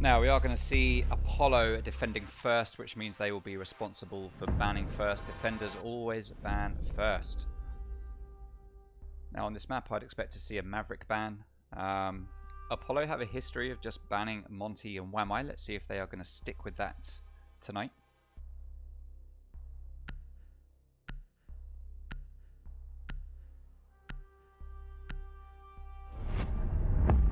Now we are going to see Apollo defending first, which means they will be responsible for banning first. Defenders always ban first. Now on this map I'd expect to see a Maverick ban. Apollo have a history of just banning Monty and Wamai. Let's see if they are going to stick with that tonight.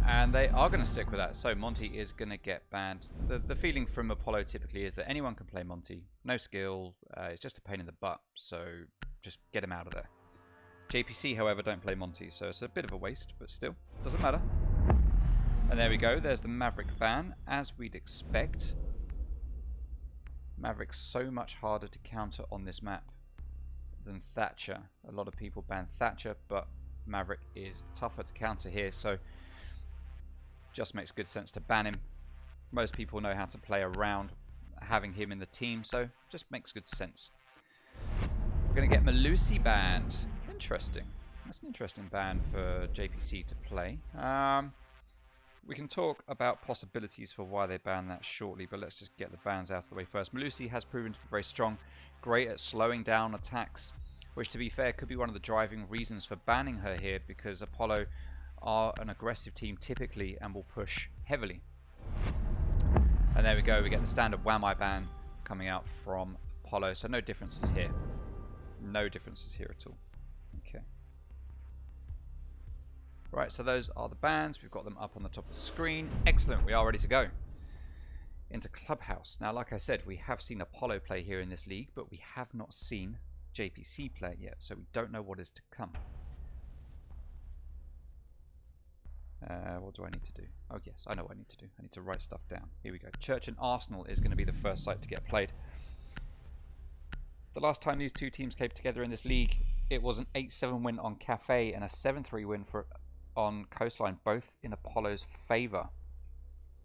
And they are going to stick with that. So Monty is going to get banned. The feeling from Apollo typically is that anyone can play Monty. No skill. It's just a pain in the butt. So just get him out of there. JPC, however, don't play Monty. So it's a bit of a waste, but still, doesn't matter. And there we go. There's the Maverick ban, as we'd expect. Maverick's so much harder to counter on this map than Thatcher. A lot of people ban Thatcher, but Maverick is tougher to counter here. So just makes good sense to ban him. Most people know how to play around having him in the team, so just makes good sense. We're going to get Malusi banned. Interesting. That's an interesting ban for JPC to play. We can talk about possibilities for why they banned that shortly, but let's just get the bans out of the way first. Malusi has proven to be very strong, great at slowing down attacks, which to be fair could be one of the driving reasons for banning her here, because Apollo are an aggressive team typically and will push heavily. And there we go, we get the standard Wamai ban coming out from Apollo, so no differences here. No differences here at all. Okay. Right, so those are the bans. We've got them up on the top of the screen. Excellent, we are ready to go into Club House. Now, like I said, we have seen Apollo play here in this league, but we have not seen JPC play yet, so we don't know what is to come. What do I need to do? Oh yes, I know what I need to do. I need to write stuff down. Here we go. Church and Arsenal is going to be the first site to get played. The last time these two teams came together in this league, it was an 8-7 win on Kafe and a 7-3 win on Coastline, both in Apollo's favour.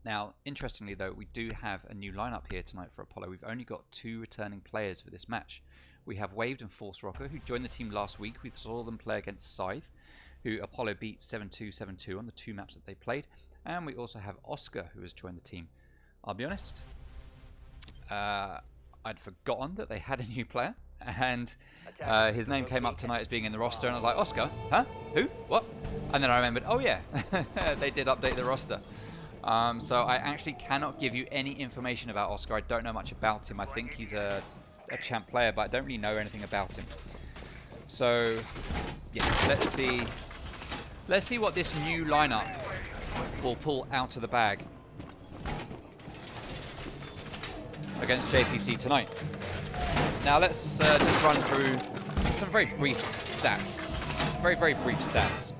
Now, interestingly though, we do have a new lineup here tonight for Apollo. We've only got 2 returning players for this match. We have Waved and Force Rocker, who joined the team last week. We saw them play against Scythe, who Apollo beat 7-2, 7-2 on the 2 maps that they played. And we also have Oscar, who has joined the team. I'll be honest, I'd forgotten that they had a new player, and his name came up tonight as being in the roster, and I was like, Oscar? Huh? Who? What? And then I remembered, oh yeah, they did update the roster. So I actually cannot give you any information about Oscar. I don't know much about him. I think he's a champ player, but I don't really know anything about him. So yeah, let's see what this new lineup will pull out of the bag against JPC tonight. Now let's just run through some very brief stats. Very brief stats.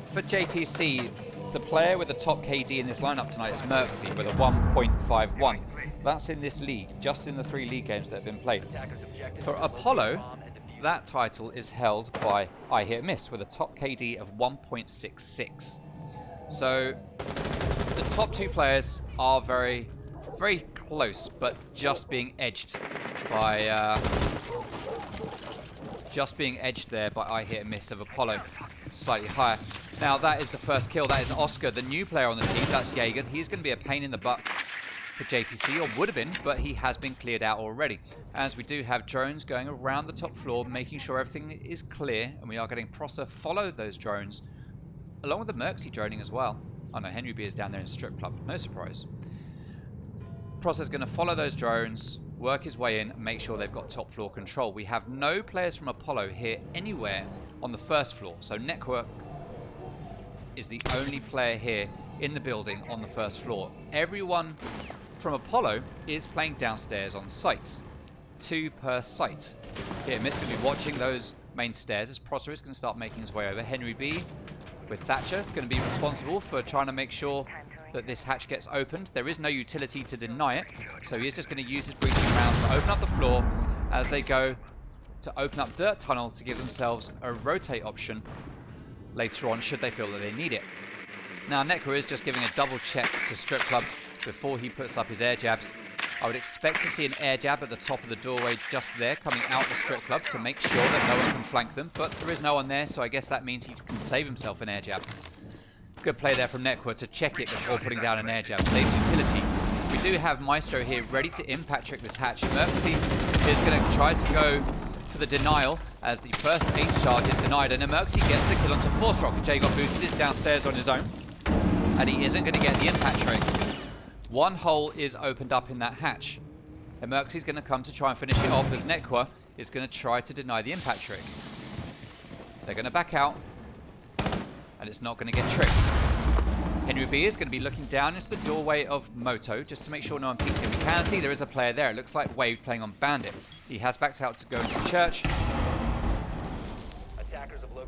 For JPC, the player with the top KD in this lineup tonight is Merxy with a 1.51. That's in this league, just in the 3 league games that have been played. For Apollo, that title is held by I Hit Miss with a top KD of 1.66. So the top 2 players are very close, but just being edged by there by I Hit Miss of Apollo, slightly higher. Now that is the first kill. That is Oscar, the new player on the team. That's Jaeger. He's going to be a pain in the butt for JPC, or would have been, but he has been cleared out already. As we do have drones going around the top floor, making sure everything is clear, and we are getting Prosser follow those drones, along with the Merxy droning as well. Oh no, Henry B is down there in Strip Club. No surprise. Prosser's going to follow those drones, work his way in, and make sure they've got top floor control. We have no players from Apollo here anywhere on the first floor, so Network is the only player here in the building on the first floor. Everyone from Apollo is playing downstairs on site. 2 per site. Here, Miss going to be watching those main stairs as Prosser is going to start making his way over. Henry B with Thatcher is going to be responsible for trying to make sure that this hatch gets opened. There is no utility to deny it, so he is just going to use his breaching rounds to open up the floor as they go to open up Dirt Tunnel to give themselves a rotate option later on should they feel that they need it. Now Necro is just giving a double check to Strip Club before he puts up his air jabs. I would expect to see an air jab at the top of the doorway just there, coming out the Strip Club to make sure that no one can flank them, but there is no one there, so I guess that means he can save himself an air jab. Good play there from Nekwa to check it before putting down an air jab. Saves utility. We do have Maestro here ready to impact trick this hatch. Merxy is going to try to go for the denial as the first ace charge is denied. And Merxy gets the kill onto Force Rock. Jay got booted, is downstairs on his own. And he isn't going to get the impact trick. One hole is opened up in that hatch. And Merxy's going to come to try and finish it off as Nekwa is going to try to deny the impact trick. They're going to back out. And it's not going to get tricked. Henry B is going to be looking down into the doorway of Moto just to make sure no one peeks him. We can see there is a player there. It looks like Wade playing on Bandit. He has backed out to go into church.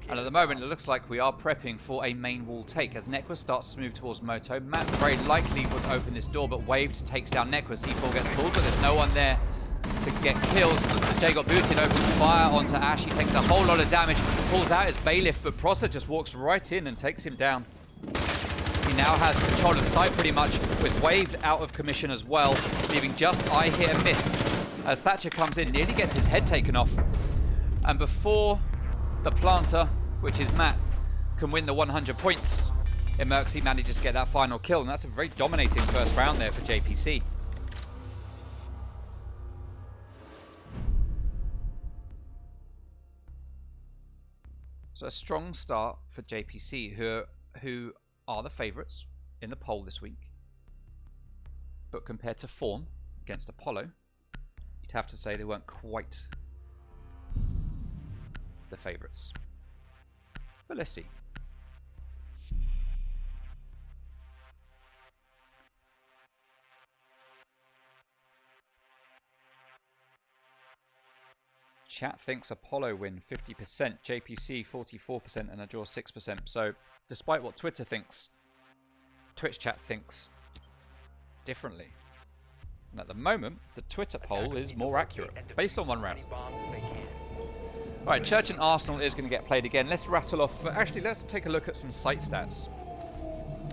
And at the moment, it looks like we are prepping for a main wall take as Nekwa starts to move towards Moto. Matt very likely would open this door, but Waved takes down Nekwa. C4 gets pulled, but there's no one there to get killed. As Jay got booted, opens fire onto Ash. He takes a whole lot of damage, pulls out his bailiff, but Prosser just walks right in and takes him down. He now has control of site pretty much, with Waved out of commission as well, leaving just I hit and miss. As Thatcher comes in, nearly gets his head taken off. And before the planter, which is Matt, can win the 100 points, Emerxy manages to get that final kill, and that's a very dominating first round there for JPC. So a strong start for JPC, who are the favourites in the poll this week. But compared to form against Apollo, you'd have to say they weren't quite the favourites. But let's see. Chat thinks Apollo win 50%, JPC 44%, and a draw 6%. So, despite what Twitter thinks, Twitch chat thinks differently. And at the moment, the Twitter poll is more accurate, based on one round. Alright, Church and Arsenal is going to get played again. Let's rattle off... Actually, let's take a look at some site stats.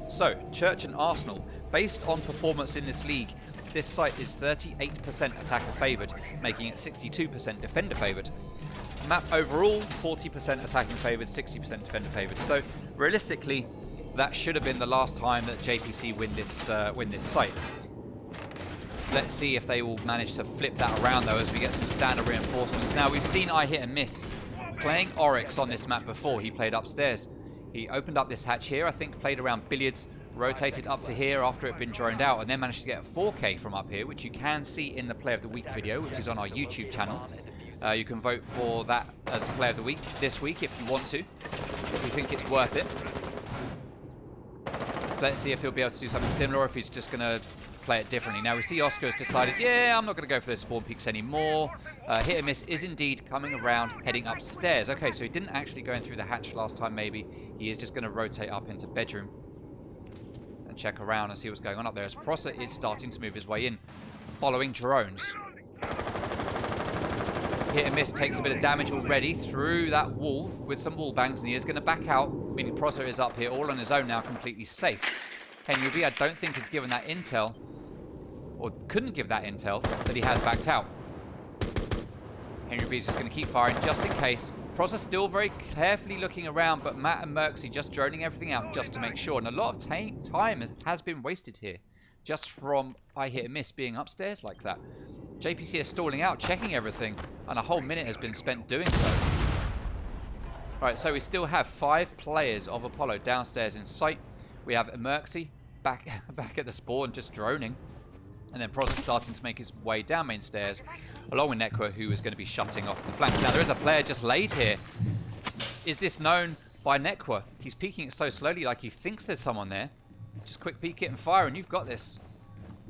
So, Church and Arsenal, based on performance in this league, this site is 38% attacker favoured, making it 62% defender favoured. Map overall, 40% attacking favoured, 60% defender favoured. So realistically, that should have been the last time that JPC win this site. Let's see if they will manage to flip that around though as we get some standard reinforcements. Now we've seen I hit and miss playing Oryx on this map before. He played upstairs. He opened up this hatch here, I think played around billiards, rotated up to here after it had been droned out, and then managed to get a 4K from up here, which you can see in the Play of the Week video, which is on our YouTube channel. You can vote for that as Play of the Week this week if you want to, if you think it's worth it. So let's see if he'll be able to do something similar or if he's just going to play it differently. Now we see Oscar has decided, yeah, I'm not going to go for the spawn peaks anymore. Hit and miss is indeed coming around, heading upstairs. Okay, so he didn't actually go in through the hatch last time maybe. He is just going to rotate up into bedroom and check around and see what's going on up there as Prosser is starting to move his way in, following drones. Hit and miss takes a bit of damage already through that wall with some wall bangs, and he is going to back out, meaning Prosser is up here all on his own now, completely safe. Henry B, I don't think has given that intel, or couldn't give that intel, that he has backed out. Henry B is just going to keep firing just in case. Prosser still very carefully looking around, but Matt and Merxy just droning everything out just to make sure. And a lot of time has been wasted here, just from I hit and miss being upstairs like that. JPC is stalling out, checking everything, and a whole minute has been spent doing so. Alright, so we still have 5 players of Apollo downstairs in sight. We have Merxy back at the spawn, just droning. And then Prosser starting to make his way down main stairs, along with Nekwa, who is going to be shutting off the flanks. Now, there is a player just laid here. Is this known by Nekwa? He's peeking it so slowly, like he thinks there's someone there. Just quick peek it and fire, and you've got this.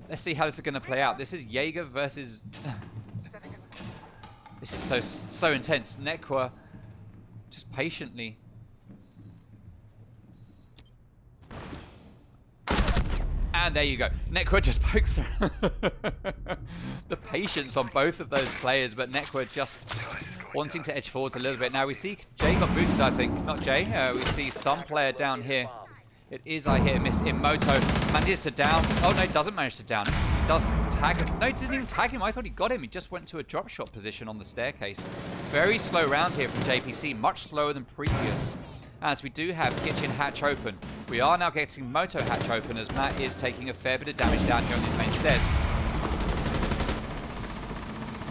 Let's see how this is going to play out. This is Jaeger versus... This is so intense. Nekwa just patiently... And there you go. Nekwa just pokes through. The patience on both of those players, but Nekwa just wanting to edge forwards a little bit. Now we see Jay got booted, I think. Not Jay. We see some player down here. It is I hit and miss in Moto. Manages to down. Oh no, doesn't manage to down him. He doesn't tag him. No, he didn't even tag him. I thought he got him. He just went to a drop shot position on the staircase. Very slow round here from JPC. Much slower than previous. as we do have kitchen hatch open. We are now getting moto hatch open as Matt is taking a fair bit of damage down here on these main stairs.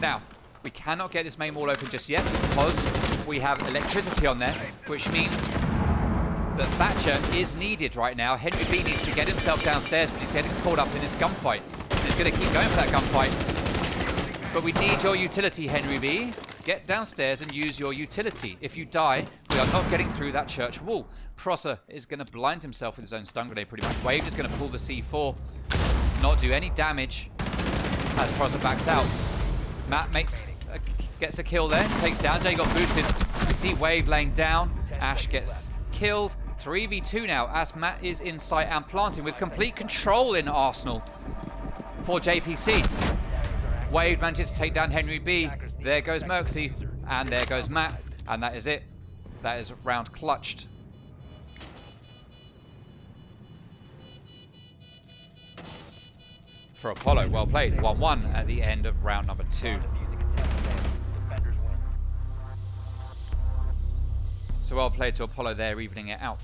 Now, we cannot get this main wall open just yet because we have electricity on there, which means that Thatcher is needed right now. Henry B needs to get himself downstairs, but he's getting caught up in this gunfight. And he's going to keep going for that gunfight. But we need your utility, Henry B. Get downstairs and use your utility. If you die, we are not getting through that church wall. Prosser is going to blind himself with his own stun grenade pretty much. Wave is going to pull the C4, not do any damage as Prosser backs out. Matt gets a kill there, takes down. Jay got booted. We see Wave laying down. Ash gets killed. 3v2 now as Matt is in sight and planting with complete control in Arsenal for JPC. Wave manages to take down Henry B. There goes Merxy, and there goes Matt, and that is it. That is round clutched. For Apollo, well played. 1-1 at the end of round number 2. So well played to Apollo there, evening it out.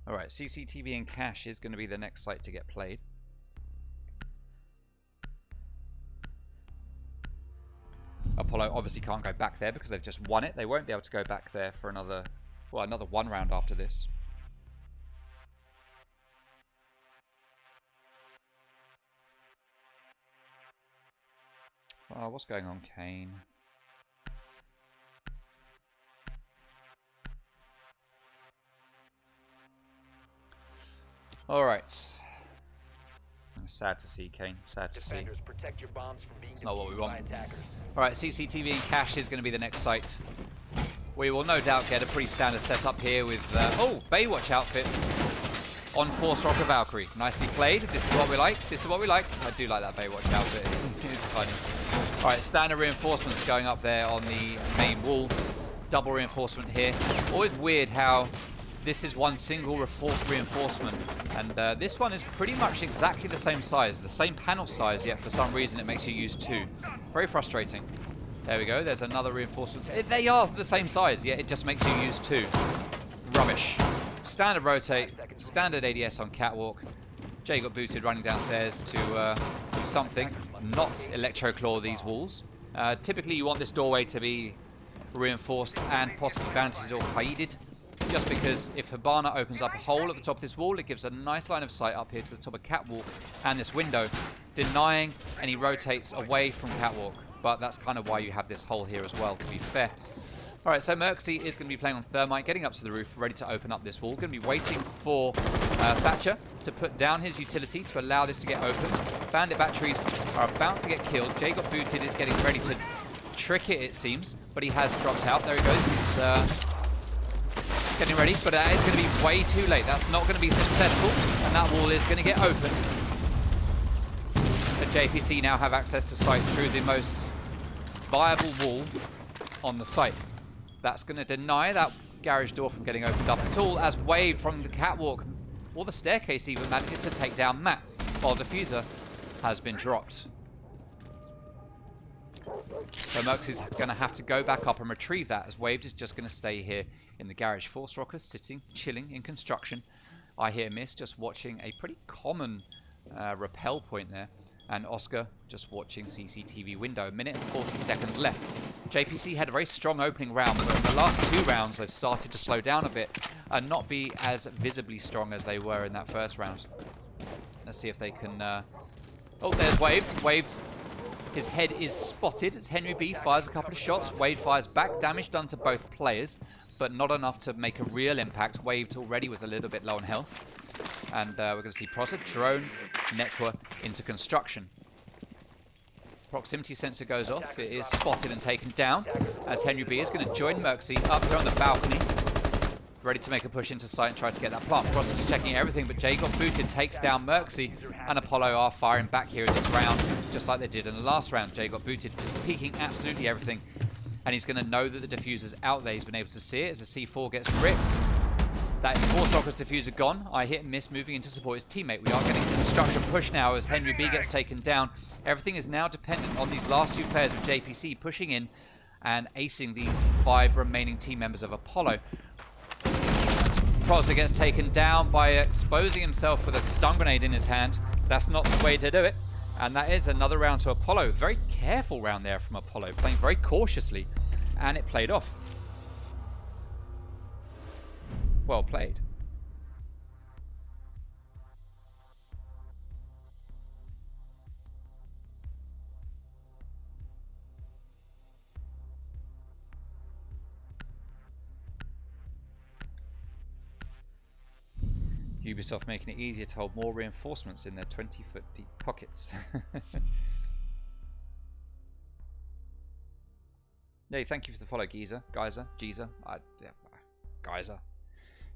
Alright, CCTV and Cache is going to be the next site to get played. Apollo obviously can't go back there because they've just won it. They won't be able to go back there for another one round after this. Oh, what's going on, Kane? Alright. Sad to see, Kane. Sad to see. It's not what we want. Alright, CCTV and Cache is going to be the next site. We will no doubt get a pretty standard setup here with... oh, Baywatch outfit on Force Rocker Valkyrie. Nicely played. This is what we like. This is what we like. I do like that Baywatch outfit. It's funny. Alright, standard reinforcements going up there on the main wall. Double reinforcement here. Always weird how this is one single reinforcement. And this one is pretty much exactly the same size. The same panel size, yet for some reason it makes you use 2. Very frustrating. There we go. There's another reinforcement. They are the same size, yet it just makes you use 2. Rubbish. Standard rotate. Standard ADS on catwalk. Jay got booted running downstairs to do something. Not electroclaw these walls. Typically you want this doorway to be reinforced and possibly bandaged or hided. Just because if Hibana opens up a hole at the top of this wall, it gives a nice line of sight up here to the top of catwalk and this window, denying any rotates away from catwalk. But that's kind of why you have this hole here as well, to be fair. Alright, so Merxy is going to be playing on Thermite, getting up to the roof, ready to open up this wall. Going to be waiting for Thatcher to put down his utility to allow this to get open. Bandit batteries are about to get killed. Jay got booted, is getting ready to trick it, it seems. But he has dropped out. There he goes. He's getting ready, but that is going to be way too late. That's not going to be successful, and that wall is going to get opened. The JPC now have access to site through the most viable wall on the site. That's going to deny that garage door from getting opened up at all, as Wave from the catwalk, or the staircase even, manages to take down Matt, while Diffuser has been dropped. So Merx is going to have to go back up and retrieve that, as Wave is just going to stay here in the garage. Force Rocker sitting, chilling in construction. I hear Miss just watching a pretty common rappel point there. And Oscar just watching CCTV window. 1 minute and 40 seconds left. JPC had a very strong opening round, but in the last 2 rounds they've started to slow down a bit and not be as visibly strong as they were in that first round. Let's see if they can... Oh, there's Wave. Wave, his head is spotted as Henry B fires a couple of shots. Wade fires back. Damage done to both players, but not enough to make a real impact. Wave already was a little bit low on health. And we're going to see Prosser drone Nekwa into construction. Proximity sensor goes off. It is spotted and taken down as Henry B is going to join Merxy up here on the balcony, ready to make a push into sight and try to get that plant. Prosser just checking everything, but Jay got booted, takes down Merxy, and Apollo are firing back here in this round, just like they did in the last round. Jay got booted, just peeking absolutely everything, and he's going to know that the diffuser's out there. He's been able to see it as the C4 gets ripped. That is Force Rocker's diffuser gone. I hit and miss moving in to support his teammate. We are getting a construction push now as Henry B gets taken down. Everything is now dependent on these last two players of JPC pushing in and acing these 5 remaining team members of Apollo. Prozza gets taken down by exposing himself with a stun grenade in his hand. That's not the way to do it. And that is another round to Apollo. Very careful round there from Apollo, playing very cautiously. And it played off. Well played. Ubisoft making it easier to hold more reinforcements in their 20-foot deep pockets. Hey, thank you for the follow, Geyser.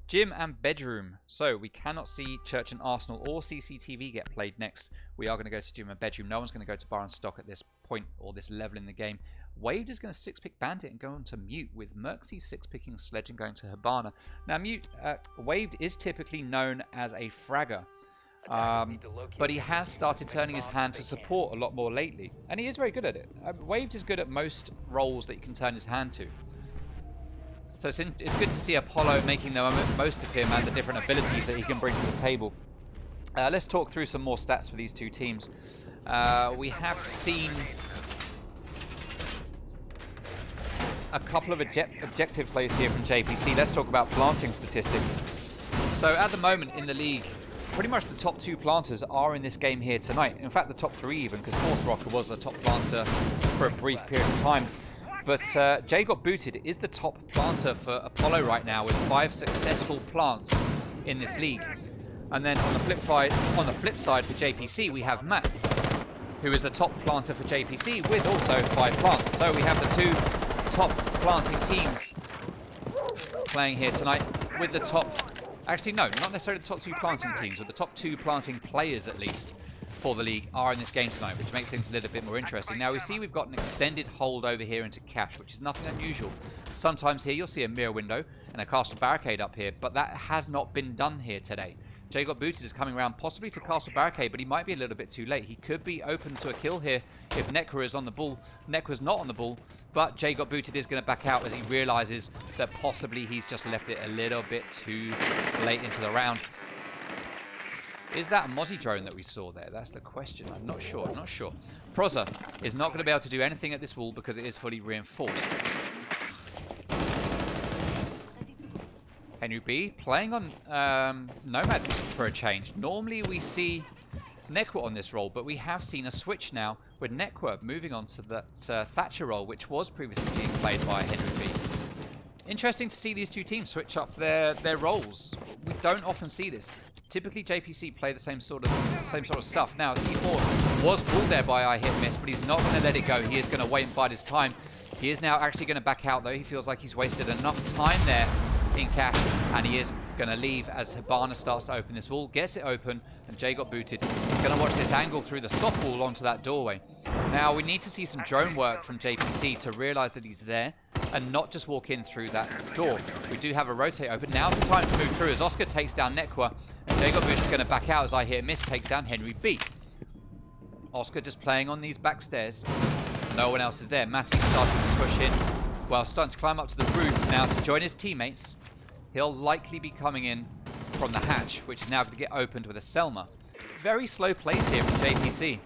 Gym and bedroom. So we cannot see Church and Arsenal or CCTV get played next. We are going to go to gym and bedroom. No one's going to go to bar and stock at this point or this level in the game. Wade is going to 6-pick Bandit and go on to Mute, with Merxy 6-picking Sledge and going to Hibana. Now, Wade is typically known as a fragger, but he has started turning his hand to support a lot more lately, and he is very good at it. Wade is good at most roles that he can turn his hand to. So it's good to see Apollo making the most of him and the different abilities that he can bring to the table. Let's talk through some more stats for these two teams. We have seen a couple of objective plays here from JPC. Let's talk about planting statistics. So at the moment in the league, pretty much the top 2 planters are in this game here tonight. In fact, the top 3 even, because Force Rocker was the top planter for a brief period of time. But Jay Got Booted is the top planter for Apollo right now, with 5 successful plants in this league. And then on the flip side for JPC, we have Matt, who is the top planter for JPC with also 5 plants. So we have the 2 top planting teams playing here tonight with the top... Actually, no, not necessarily the top 2 planting teams, but the top 2 planting players at least for the league are in this game tonight, which makes things a little bit more interesting. Now, we see we've got an extended hold over here into cash, which is nothing unusual. Sometimes here you'll see a mirror window and a castle barricade up here, but that has not been done here today. Jay Got Booted is coming around possibly to castle barricade, but he might be a little bit too late. He could be open to a kill here if Nekwa is on the ball. Nekwa's not on the ball, but Jay Got Booted is going to back out as he realizes that possibly he's just left it a little bit too late into the round. Is that a Mozzie drone that we saw there? That's the question. I'm not sure. Prozza is not going to be able to do anything at this wall because it is fully reinforced. Henry B playing on Nomad for a change. Normally we see Nekwa on this role, but we have seen a switch now with Nekwa moving on to that Thatcher role, which was previously being played by Henry B. Interesting to see these two teams switch up their roles. We don't often see this. Typically JPC play the same sort of stuff. Now C4 was pulled there by I hit miss, but he's not going to let it go. He is going to wait and bide his time. He is now actually going to back out though. He feels like he's wasted enough time there in cash, and he is going to leave as Hibana starts to open this wall, gets it open, and Jay Got Booted. He's going to watch this angle through the soft wall onto that doorway. Now we need to see some drone work from JPC to realize that he's there and not just walk in through that door. We do have a rotate open. Now's the time to move through as Oscar takes down Nekwa, and Jay Got Booted is going to back out as I hit miss, takes down Henry B. Oscar just playing on these back stairs. No one else is there. Matty's starting to push in. Well, starting to climb up to the roof now to join his teammates. He'll likely be coming in from the hatch, which is now going to get opened with a Selma. Very slow plays here from JPC.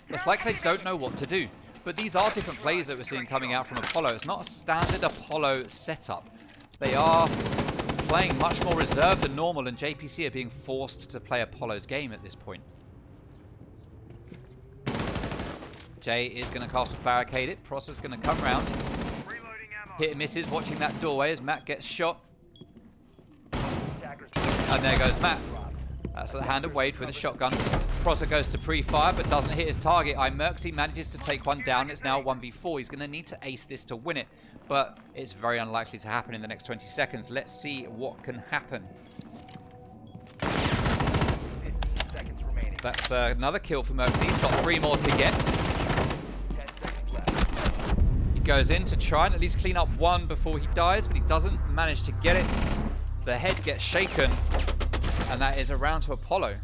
It's like they don't know what to do. But these are different plays that we're seeing coming out from Apollo. It's not a standard Apollo setup. They are playing much more reserved than normal, and JPC are being forced to play Apollo's game at this point. Jay is going to cast a barricade it. Prosser's going to come round. Hit and misses, watching that doorway as Matt gets shot. And there goes Matt. That's the hand of Wade with a shotgun. Prosser goes to pre-fire but doesn't hit his target. Merxy manages to take one down. It's now 1v4. He's going to need to ace this to win it, but it's very unlikely to happen in the next 20 seconds. Let's see what can happen. That's another kill for Merxy. He's got 3 more to get. He goes in to try and at least clean up one before he dies, but he doesn't manage to get it. the head gets shaken, and that is a round to Apollo.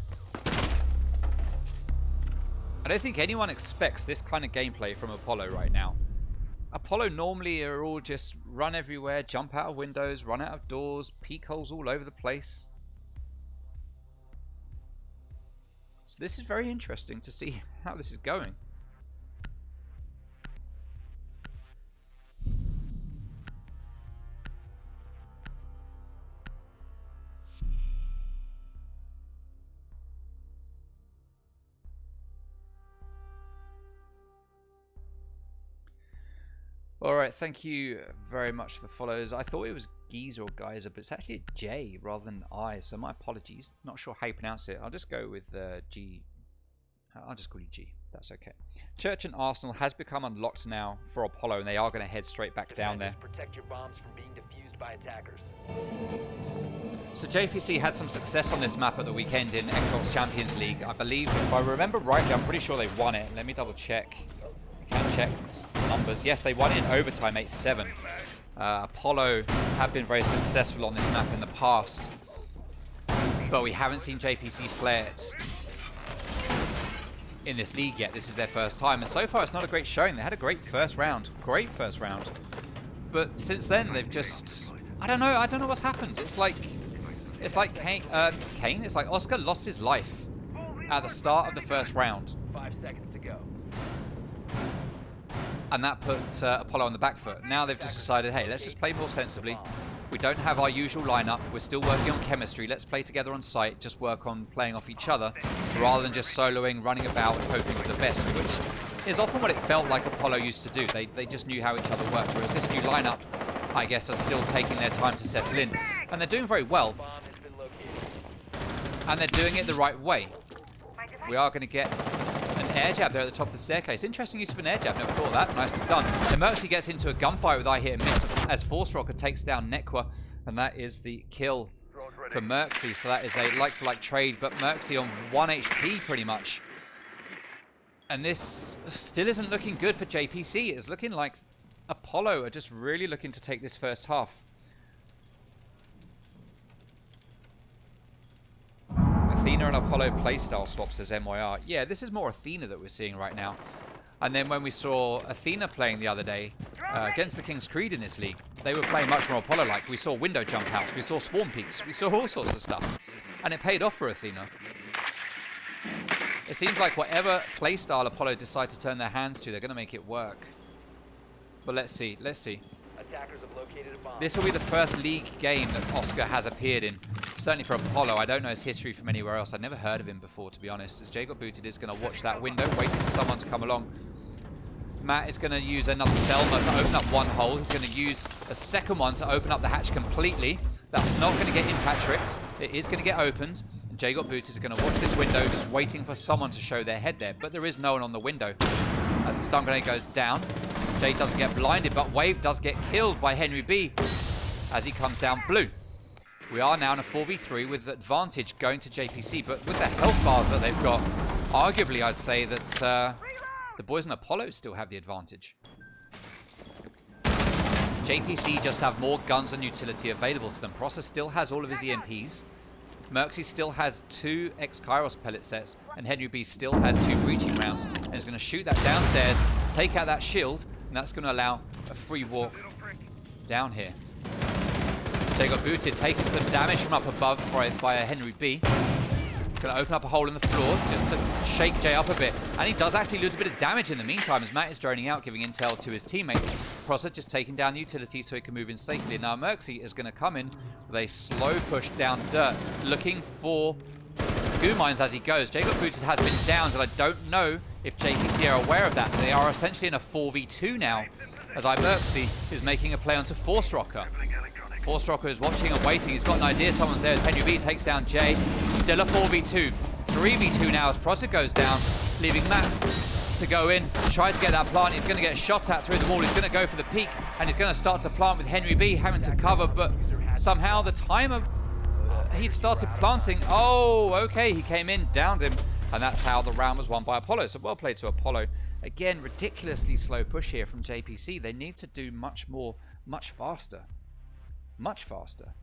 I don't think anyone expects this kind of gameplay from Apollo right now. Apollo normally are all just run everywhere, jump out of windows, run out of doors, peek holes all over the place. So this is very interesting to see how this is going. Alright, thank you very much for the follows. I thought it was Geezer or Geyser, but it's actually a J rather than I, so my apologies. Not sure how you pronounce it. I'll just go with G. I'll just call you G. That's okay. Church and Arsenal has become unlocked now for Apollo, and they are going to head straight back down there. Protect your bombs from being defused by attackers. So JPC had some success on this map at the weekend in Xbox Champions League. I believe, if I remember rightly, I'm pretty sure they won it. Let me double check. Can check numbers. Yes, they won it in overtime, 8-7. Apollo have been very successful on this map in the past, but we haven't seen JPC play it in this league yet. This is their first time, and so far it's not a great showing. They had a great first round, but since then they've just, I don't know what's happened. It's like Kane. It's like Oscar lost his life at the start of the first round. 5 seconds to go. And that put Apollo on the back foot. Now they've just decided, hey, let's just play more sensibly. We don't have our usual lineup. We're still working on chemistry. Let's play together on site. Just work on playing off each other rather than just soloing, running about, and hoping for the best, which is often what it felt like Apollo used to do. They just knew how each other worked, whereas this new lineup, I guess, are still taking their time to settle in. And they're doing very well. And they're doing it the right way. We are going to get an air jab there at the top of the staircase. Interesting use of an air jab. Never thought of that. Nicely done. And Mercy gets into a gunfight with I hit and miss as Force Rocker takes down Nekwa. And that is the kill for Mercy. So that is a like-for-like trade. But Mercy on 1 HP pretty much. And this still isn't looking good for JPC. It's looking like Apollo are just really looking to take this first half. Athena and Apollo playstyle swaps as MYR. Yeah, this is more Athena that we're seeing right now. And then when we saw Athena playing the other day against the King's Creed in this league, they were playing much more Apollo-like. We saw window jump outs, we saw spawn peaks, we saw all sorts of stuff. And it paid off for Athena. It seems like whatever playstyle Apollo decide to turn their hands to, they're going to make it work. But let's see, let's see. Attackers have located a bomb. This will be the first league game that Oscar has appeared in. Certainly for Apollo. I don't know his history from anywhere else. I'd never heard of him before, to be honest. As Jay got booted is going to watch that window, waiting for someone to come along. Matt is going to use another Selma to open up one hole. He's going to use a second one to open up the hatch completely. That's not going to get impact tripped. It is going to get opened. And Jay got booted is going to watch this window, just waiting for someone to show their head there. But there is no one on the window. As the stun grenade goes down, Jay doesn't get blinded, but Wave does get killed by Henry B as he comes down blue. We are now in a 4v3 with advantage going to JPC, but with the health bars that they've got, arguably I'd say that the boys in Apollo still have the advantage. JPC just have more guns and utility available to them. Prosser still has all of his EMPs. Merxy still has 2 X-Kairos pellet sets, and Henry B still has 2 breaching rounds, and is going to shoot that downstairs, take out that shield, and that's going to allow a free walk down here. They got booted, taking some damage from up above by a Henry B. Going to open up a hole in the floor just to shake Jay up a bit. And he does actually lose a bit of damage in the meantime as Matt is droning out, giving intel to his teammates. Prosser just taking down the utility so he can move in safely. Now Merxy is going to come in with a slow push down dirt, looking for goo mines as he goes. Jay got booted has been downed, and I don't know if JPC are aware of that. They are essentially in a 4v2 now, as Merxy is making a play onto Force Rocker. Force Rocker is watching and waiting. He's got an idea someone's there as Henry B takes down Jay. Still a 4v2. 3v2 now as Prosser goes down, leaving Matt to go in, try to get that plant. He's going to get shot at through the wall. He's going to go for the peak, and he's going to start to plant with Henry B having to cover, but somehow the timer, he'd started planting. Oh, okay, he came in, downed him, and that's how the round was won by Apollo. So well played to Apollo. Again, ridiculously slow push here from JPC. They need to do much more, much faster. Much faster.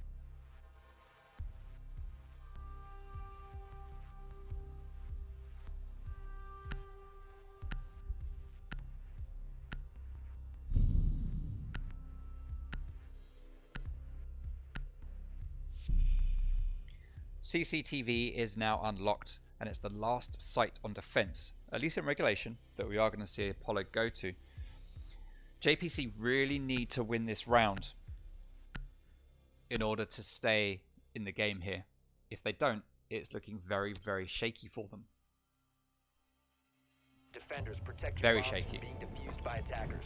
CCTV is now unlocked, and it's the last site on defense, at least in regulation, that we are going to see Apollo go to. JPC really need to win this round in order to stay in the game here. If they don't, it's looking very, very shaky for them. Defenders protect Very bombs shaky. from being defused by attackers.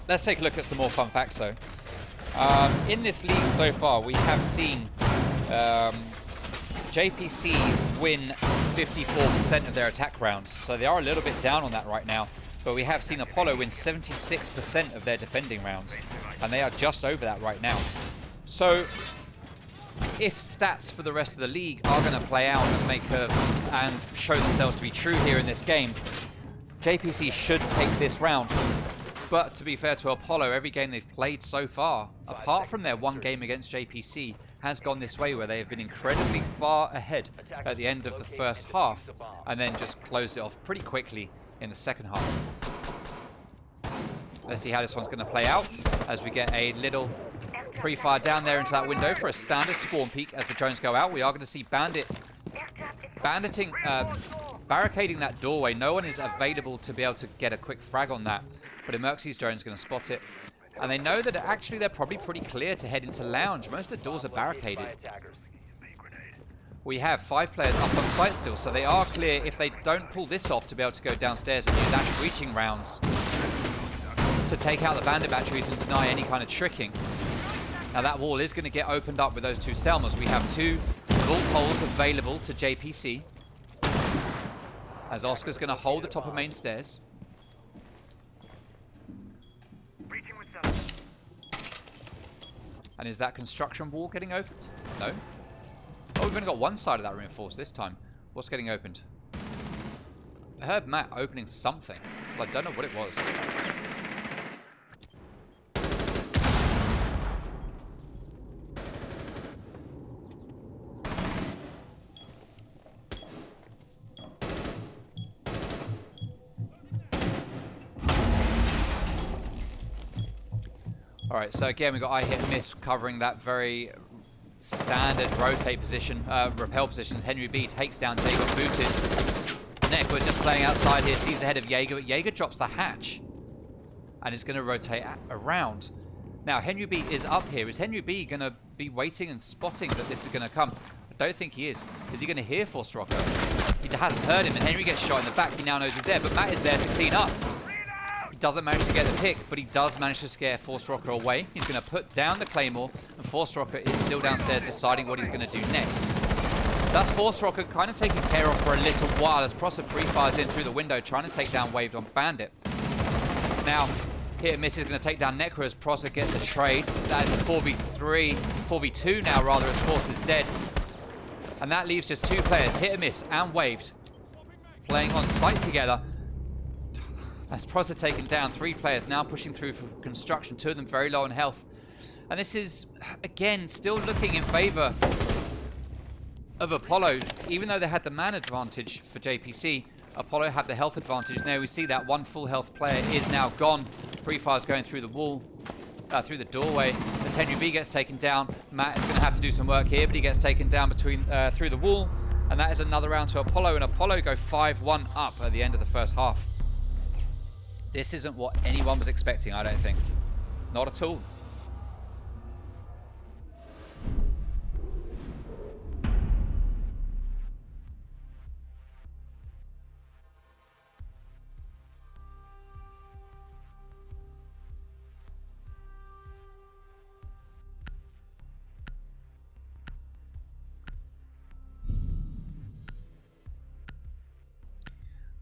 Let's take a look at some more fun facts, though. In this league so far, we have seen JPC win 54% of their attack rounds, so they are a little bit down on that right now. But we have seen Apollo win 76% of their defending rounds, and they are just over that right now. So, if stats for the rest of the league are going to play out and show themselves to be true here in this game, JPC should take this round. But to be fair to Apollo, every game they've played so far, apart from their one game against JPC, has gone this way, where they have been incredibly far ahead at the end of the first half and then just closed it off pretty quickly in the second half. Let's see how this one's going to play out as we get a little pre-fire down there into that window for a standard spawn peek as the drones go out. We are going to see barricading that doorway. No one is available to be able to get a quick frag on that, but Emerxy's drone's going to spot it. And they know that actually they're probably pretty clear to head into lounge. Most of the doors are barricaded. We have 5 players up on site still, so they are clear if they don't pull this off to be able to go downstairs and use ash breaching rounds to take out the bandit batteries and deny any kind of tricking. Now that wall is going to get opened up with those 2 Selmas. We have 2 vault holes available to JPC, as Oscar's going to hold the top of main stairs. And is that construction wall getting opened? No. Oh, we've only got one side of that reinforced this time. What's getting opened? I heard Matt opening something, but I don't know what it was. Alright, so again, we've got I hit miss covering that very standard rotate position, repel position. Henry B takes down Jaeger booted. Neck, we're just playing outside here, sees the head of Jaeger, but Jaeger drops the hatch and is going to rotate around. Now, Henry B is up here. Is Henry B going to be waiting and spotting that this is going to come? I don't think he is. Is he going to hear Force Rocker? He hasn't heard him, and Henry gets shot in the back. He now knows he's there, but Matt is there to clean up. Doesn't manage to get the pick, but he does manage to scare Force Rocker away. He's going to put down the Claymore, and Force Rocker is still downstairs deciding what he's going to do next. That's Force Rocker kind of taken care of for a little while as Prosser pre-fires in through the window, trying to take down Waved on Bandit. Now, hit and miss is going to take down Necro as Prosser gets a trade. That is a 4v3, 4v2 now rather, as Force is dead. And that leaves just 2 players, hit and miss and Waved, playing on site together. As Prosser taken down, 3 players now pushing through for construction, 2 of them very low on health. And this is, again, still looking in favor of Apollo. Even though they had the man advantage for JPC, Apollo had the health advantage. Now we see that 1 full health player is now gone. Pre-fire's going through the wall, through the doorway. As Henry B gets taken down, Matt is going to have to do some work here, but he gets taken down through the wall. And that is another round to Apollo, and Apollo go 5-1 up at the end of the first half. This isn't what anyone was expecting, I don't think. Not at all.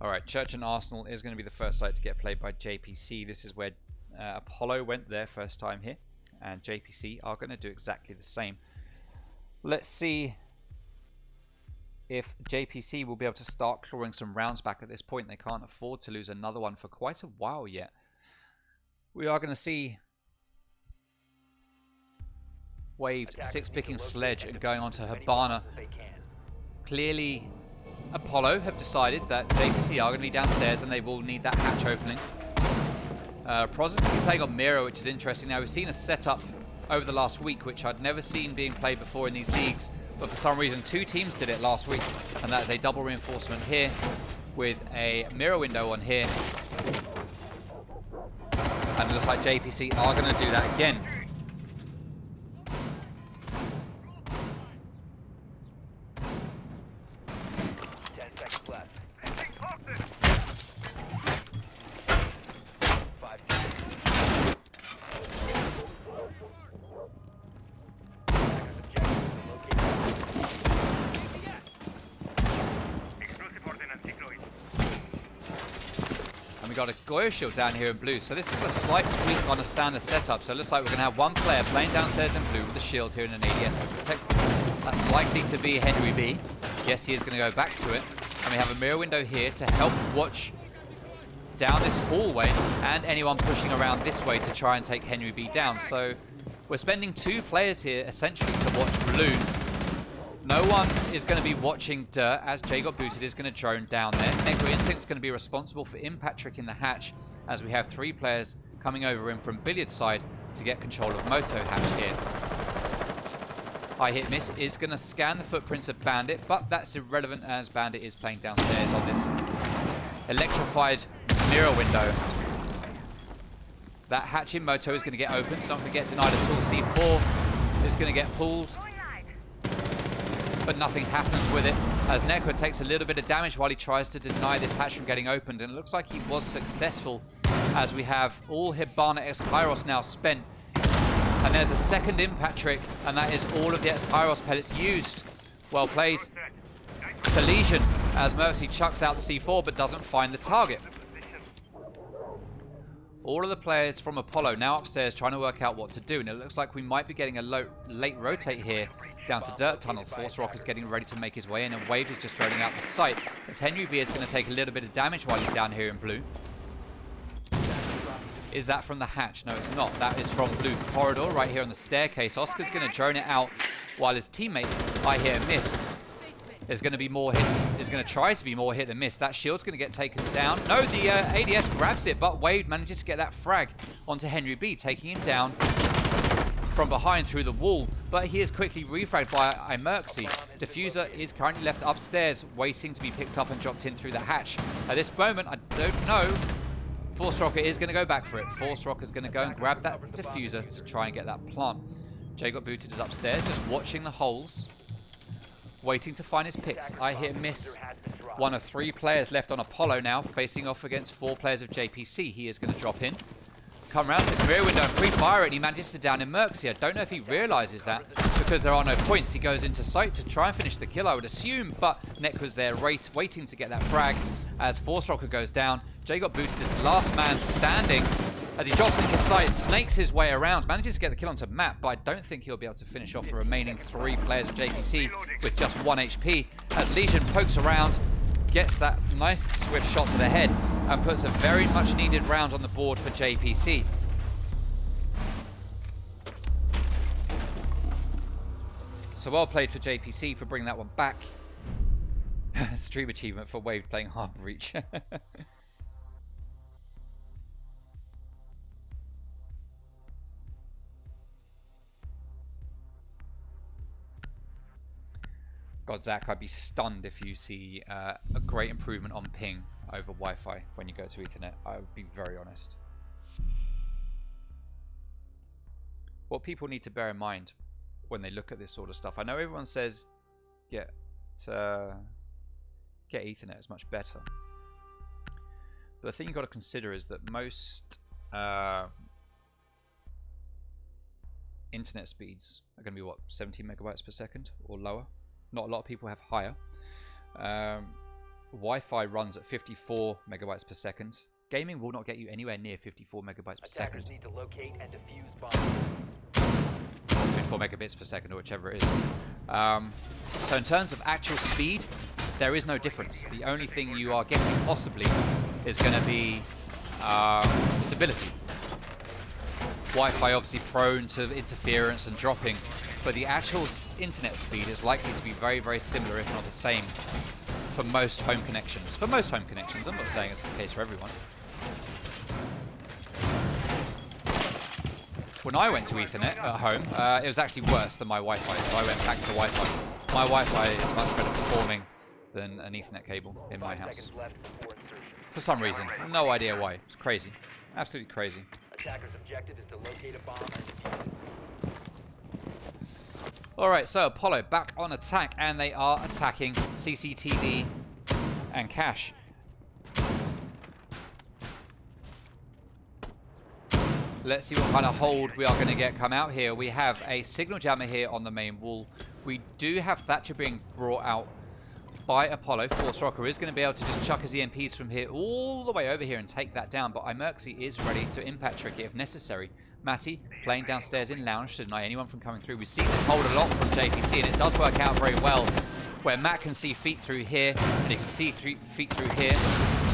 Alright, Church and Arsenal is going to be the first site to get played by JPC. This is where Apollo went their first time here, and JPC are going to do exactly the same. Let's see if JPC will be able to start clawing some rounds back at this point. They can't afford to lose another one for quite a while yet. We are going to see Waved 6-picking Sledge and going on to Habana. Clearly, Apollo have decided that JPC are going to be downstairs and they will need that hatch opening. Proz is going to be playing on Miro, which is interesting. Now, we've seen a setup over the last week, which I'd never seen being played before in these leagues. But for some reason, 2 teams did it last week. And that is a double reinforcement here with a mirror window on here. And it looks like JPC are going to do that again. We got a Goyo shield down here in blue. So this is a slight tweak on a standard setup. So it looks like we're going to have one player playing downstairs in blue with a shield here in an ADS to protect. That's likely to be Henry B. Yes, he is going to go back to it. And we have a mirror window here to help watch down this hallway and anyone pushing around this way to try and take Henry B down. So we're spending 2 players here essentially to watch blue. No one is going to be watching dirt as Jay got booted is going to drone down there. Necro Instinct's going to be responsible for impact trick in the hatch as we have 3 players coming over in from Billiard's side to get control of Moto hatch here. High hit miss is going to scan the footprints of Bandit, but that's irrelevant as Bandit is playing downstairs on this electrified mirror window. That hatch in Moto is going to get open. It's not going to get denied at all. C4 is going to get pulled, but nothing happens with it as Necro takes a little bit of damage while he tries to deny this hatch from getting opened, and it looks like he was successful as we have all Hibana X Kairos now spent. And there's the second impact trick, and that is all of the X Kairos pellets used. Well played to Legion as Merxy chucks out the C4 but doesn't find the target. All of the players from Apollo now upstairs trying to work out what to do, and it looks like we might be getting a late rotate here down to Dirt Tunnel. Force Rock is getting ready to make his way in, and Wade is just droning out the site as Henry B is going to take a little bit of damage while he's down here in blue. Is that from the hatch? No, it's not. That is from blue corridor right here on the staircase. Oscar's going to drone it out while his teammate, I hear miss, is going to be more hit, is going to try to be more hit than miss. That shield's going to get taken down. No, the ADS grabs it, but Wade manages to get that frag onto Henry B, taking him down from behind through the wall, but he is quickly refragged by Imerxy. Diffuser is currently left upstairs, waiting to be picked up and dropped in through the hatch. At this moment, I don't know. Force Rocker is going to go back for it. Force Rocker is going to go and grab that diffuser to try and get that plant. Jay got booted is upstairs, just watching the holes, waiting to find his picks. I hear miss. One of 3 players left on Apollo now, facing off against 4 players of JPC. He is going to drop in, come around this rear window and pre-fire it, and he manages to down Imerxy. I don't know if he realizes that because there are no points. He goes into sight to try and finish the kill, I would assume, but Neck was there waiting to get that frag as Force Rocker goes down. Jay got boosted as the last man standing as he drops into sight, snakes his way around, manages to get the kill onto Matt, but I don't think he'll be able to finish off the remaining 3 players of JPC with just 1 HP as Legion pokes around, gets that nice swift shot to the head and puts a very much needed round on the board for JPC. So well played for JPC for bringing that one back. Stream achievement for Wave playing Harbor Reach. God, Zach, I'd be stunned if you see a great improvement on ping over Wi-Fi when you go to Ethernet. I would be very honest. What people need to bear in mind when they look at this sort of stuff, I know everyone says get Ethernet, it's much better. But the thing you've got to consider is that most internet speeds are going to be, what, 17 megabytes per second or lower? Not a lot of people have higher. Wi-Fi runs at 54 megabytes per second. Gaming will not get you anywhere near 54 megabytes per second. Need to locate and defuse bombs. 54 megabits per second or whichever it is. So in terms of actual speed, there is no difference. The only thing you are getting possibly is going to be stability. Wi-Fi obviously prone to interference and dropping, but the actual internet speed is likely to be very, very similar, if not the same, for most home connections. For most home connections, I'm not saying it's the case for everyone. when I went to Ethernet at home, it was actually worse than my Wi-Fi, so I went back to Wi-Fi. My Wi-Fi is much better performing than an Ethernet cable in my house. For some reason. No idea why. It's crazy. Absolutely crazy. Attacker's objective is to locate a bomb and defuse it. Alright, so Apollo back on attack, and they are attacking CCTV and Cache. Let's see what kind of hold we are going to get come out here. We have a signal jammer here on the main wall. We do have Thatcher being brought out by Apollo. Force Rocker is going to be able to just chuck his EMPs from here all the way over here and take that down, but Imerxy is ready to impact trick it if necessary. Matty playing downstairs in lounge to deny anyone from coming through. We've seen this hold a lot from JPC, and it does work out very well, where Matt can see feet through here, and he can see feet through here,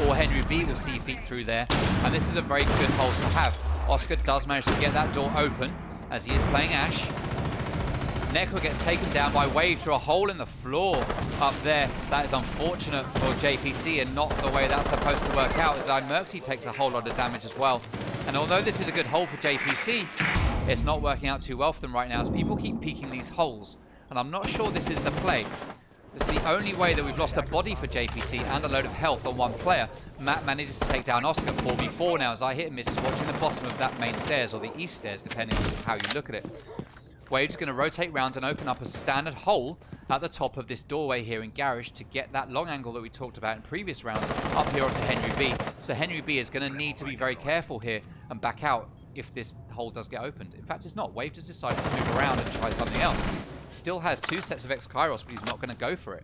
or Henry B will see feet through there, and this is a very good hold to have. Oscar does manage to get that door open as he is playing Ash. Neko gets taken down by Wave through a hole in the floor up there. That is unfortunate for JPC and not the way that's supposed to work out, as Imerxy takes a whole lot of damage as well. And although this is a good hole for JPC, it's not working out too well for them right now as people keep peeking these holes. And I'm not sure this is the play. It's the only way that we've lost a body for JPC and a load of health on one player. Matt manages to take down Oscar 4v4 now as I hit and miss, watching the bottom of that main stairs, or the east stairs, depending on how you look at it. Wade's going to rotate round and open up a standard hole at the top of this doorway here in Garage to get that long angle that we talked about in previous rounds up here onto Henry B. So Henry B is going to need to be very careful here and back out if this hole does get opened. In fact, it's not. Wave just decided to move around and try something else. Still has 2 sets of X-Kairos, but he's not going to go for it.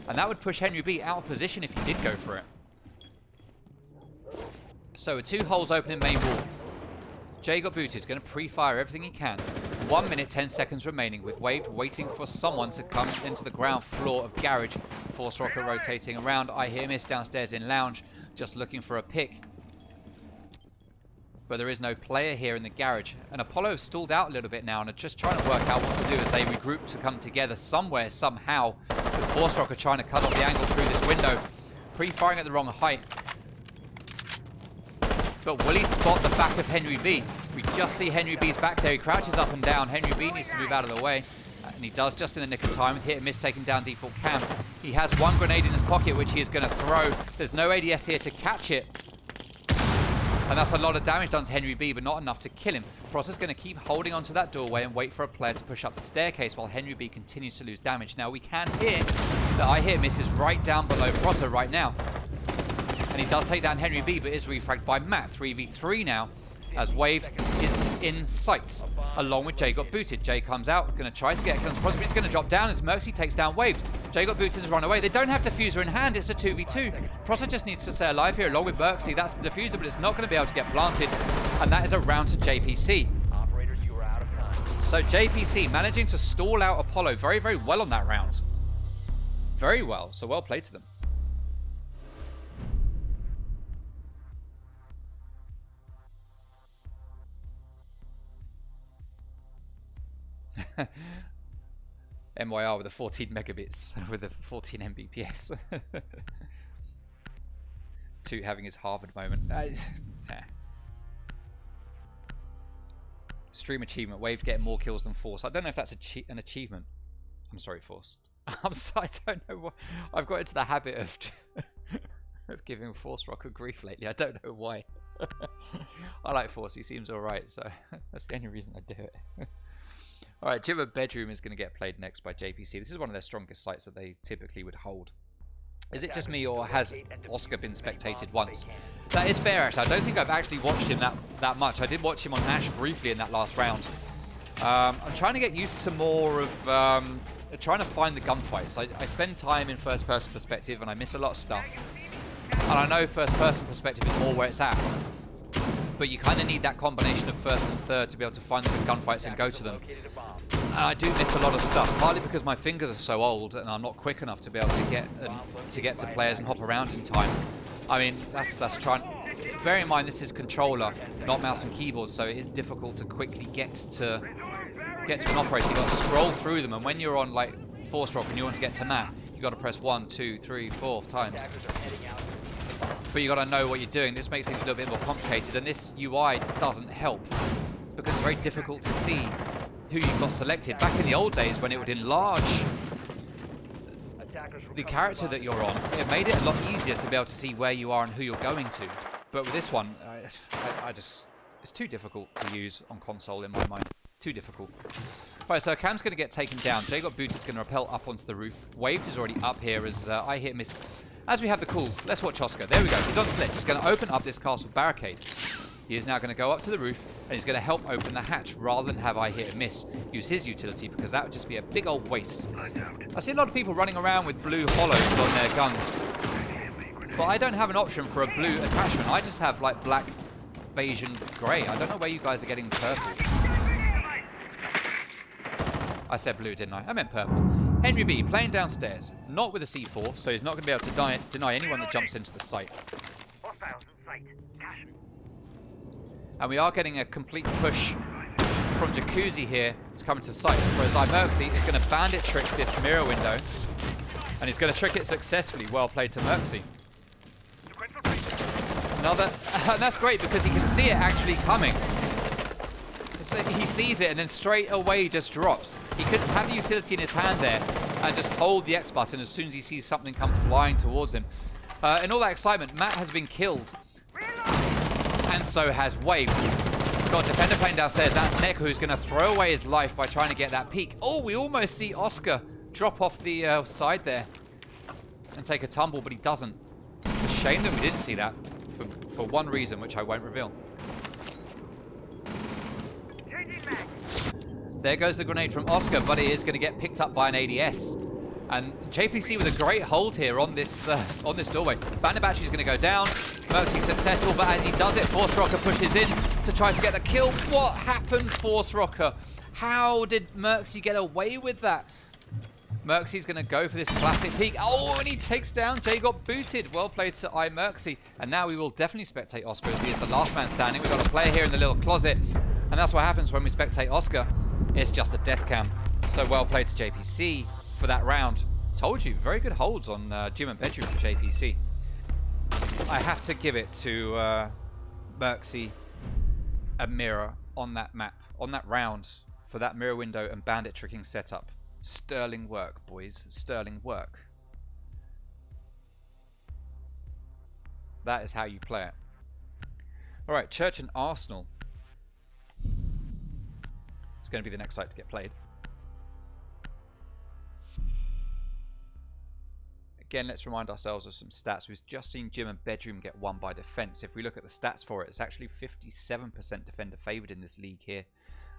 And that would push Henry B out of position if he did go for it. So with 2 holes open in main wall, Jay got booted. Going to pre-fire everything he can. 1 minute, 10 seconds remaining with Wave waiting for someone to come into the ground floor of Garage. Force Rocker rotating around. I hear miss downstairs in Lounge, just looking for a pick. But there is no player here in the Garage. And Apollo stalled out a little bit now and are just trying to work out what to do as they regroup to come together somewhere, somehow, with Force Rocker trying to cut off the angle through this window. Pre-firing at the wrong height. But will he spot the back of Henry B? We just see Henry B's back there. He crouches up and down. Henry B needs to move out of the way. And he does just in the nick of time with hit and miss, taking down default cams. He has 1 grenade in his pocket, which he is going to throw. There's no ADS here to catch it. And that's a lot of damage done to Henry B, but not enough to kill him. Pross is going to keep holding onto that doorway and wait for a player to push up the staircase while Henry B continues to lose damage. Now we can hear that I hit miss is right down below Prosser right now. And he does take down Henry B, but is refragged by Matt. 3v3 now, as Waved is in sight, along with Jay got booted. Jay comes out, going to try to get a Prosser, but he's going to drop down as Mercy takes down Waved. Jay got booted to run away. They don't have diffuser in hand, it's a 2v2. Prosser just needs to stay alive here along with Mercy. That's the diffuser, but it's not going to be able to get planted. And that is a round to JPC. Operators, you are out of time. So JPC managing to stall out Apollo very, very well on that round. Very well, so well played to them. MYR with the 14 megabits with the 14 Mbps. Toot having his Harvard moment. Stream achievement. Wave getting more kills than Force. I don't know if that's an achievement. I'm sorry, Force. I'm sorry, I don't know why. I've got into the habit of of giving Force Rocker grief lately. I don't know why. I like Force. He seems alright, so that's the only reason I do it. Alright, Jimmer Bedroom is going to get played next by JPC. This is one of their strongest sites that they typically would hold. Is it just me, or has Oscar been spectated once? That is fair, actually. I don't think I've actually watched him that much. I did watch him on Ash briefly in that last round. I'm trying to get used to more of trying to find the gunfights. I spend time in first-person perspective and I miss a lot of stuff. And I know first-person perspective is more where it's at. But you kind of need that combination of first and third to be able to find the good gunfights and go to them. I do miss a lot of stuff, partly because my fingers are so old and I'm not quick enough to be able to get to players and hop around in time. I mean, that's trying. Bear in mind, this is controller, not mouse and keyboard, so it is difficult to quickly get to an operator. You've got to scroll through them, and when you're on like Force Rock and you want to get to Matt, you've got to press 1, 2, 3, 4 times. But you got to know what you're doing. This makes things a little bit more complicated, and this UI doesn't help because it's very difficult to see who you've got selected. Back in the old days when it would enlarge the character that you're on, it made it a lot easier to be able to see where you are and who you're going to. But with this one, I just, it's too difficult to use on console in my mind. Too difficult. Right, so Cam's going to get taken down. J-Got Booted is going to rappel up onto the roof. Waved is already up here as I hit miss. As we have the calls, let's watch Oscar. There we go. He's on sledge. He's going to open up this castle barricade. He is now going to go up to the roof and he's going to help open the hatch rather than have I hit and miss use his utility, because that would just be a big old waste. I see a lot of people running around with blue hollows on their guns, but I don't have an option for a blue attachment. I just have like black, beige and grey. I don't know where you guys are getting purple. I said blue, didn't I? I meant purple. Henry B playing downstairs, not with a C4, so he's not going to be able to deny anyone that jumps into the site. And we are getting a complete push from Jacuzzi here to come into sight, whereas iMerxy is going to bandit trick this mirror window, and he's going to trick it successfully. Well played to Merxy. Another, and that's great because he can see it actually coming. So he sees it and then straight away just drops. He could just have the utility in his hand there and just hold the X button as soon as he sees something come flying towards him. In all that excitement, Matt has been killed. And so has Waved. Got Defender playing downstairs. That's Neko who's going to throw away his life by trying to get that peek. Oh, we almost see Oscar drop off the side there and take a tumble, but he doesn't. It's a shame that we didn't see that for one reason, which I won't reveal. There goes the grenade from Oscar, but it is going to get picked up by an ADS. And JPC with a great hold here on this doorway. Bandit Battery is going to go down. Merxy successful, but as he does it, Force Rocker pushes in to try to get the kill. What happened, Force Rocker? How did Merxy get away with that? Merxy's going to go for this classic peek. Oh, and he takes down J-Got Booted. Well played to iMerxy. And now we will definitely spectate Oscar as he is the last man standing. We've got a player here in the little closet. And that's what happens when we spectate Oscar. It's just a death cam. So well played to JPC for that round. Told you, very good holds on Gym and Bedroom for JPC. I have to give it to Merxy and Mirror on that map, on that round, for that mirror window and bandit tricking setup. Sterling work, boys. Sterling work. That is how you play it. Alright, Church and Arsenal. It's going to be the next site to get played. Again, let's remind ourselves of some stats. We've just seen Gym and Bedroom get won by defense. If we look at the stats for it, it's actually 57% defender favored in this league here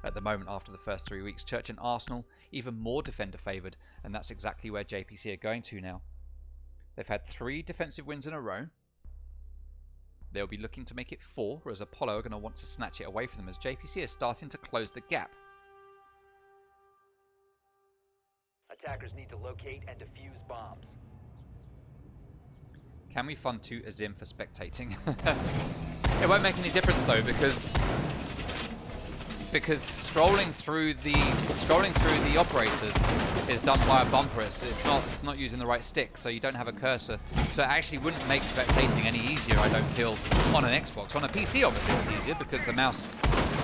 at the moment after the first 3 weeks. Church and Arsenal, even more defender favored, and that's exactly where JPC are going to now. They've had 3 defensive wins in a row. They'll be looking to make it 4, whereas Apollo are going to want to snatch it away from them as JPC is starting to close the gap. Attackers need to locate and defuse bombs. Can we fund 2 Azim for spectating? It won't make any difference though, because scrolling through the operators is done via bumper. It's not using the right stick, so you don't have a cursor. So it actually wouldn't make spectating any easier, I don't feel, on an Xbox. On a PC, obviously, it's easier because the mouse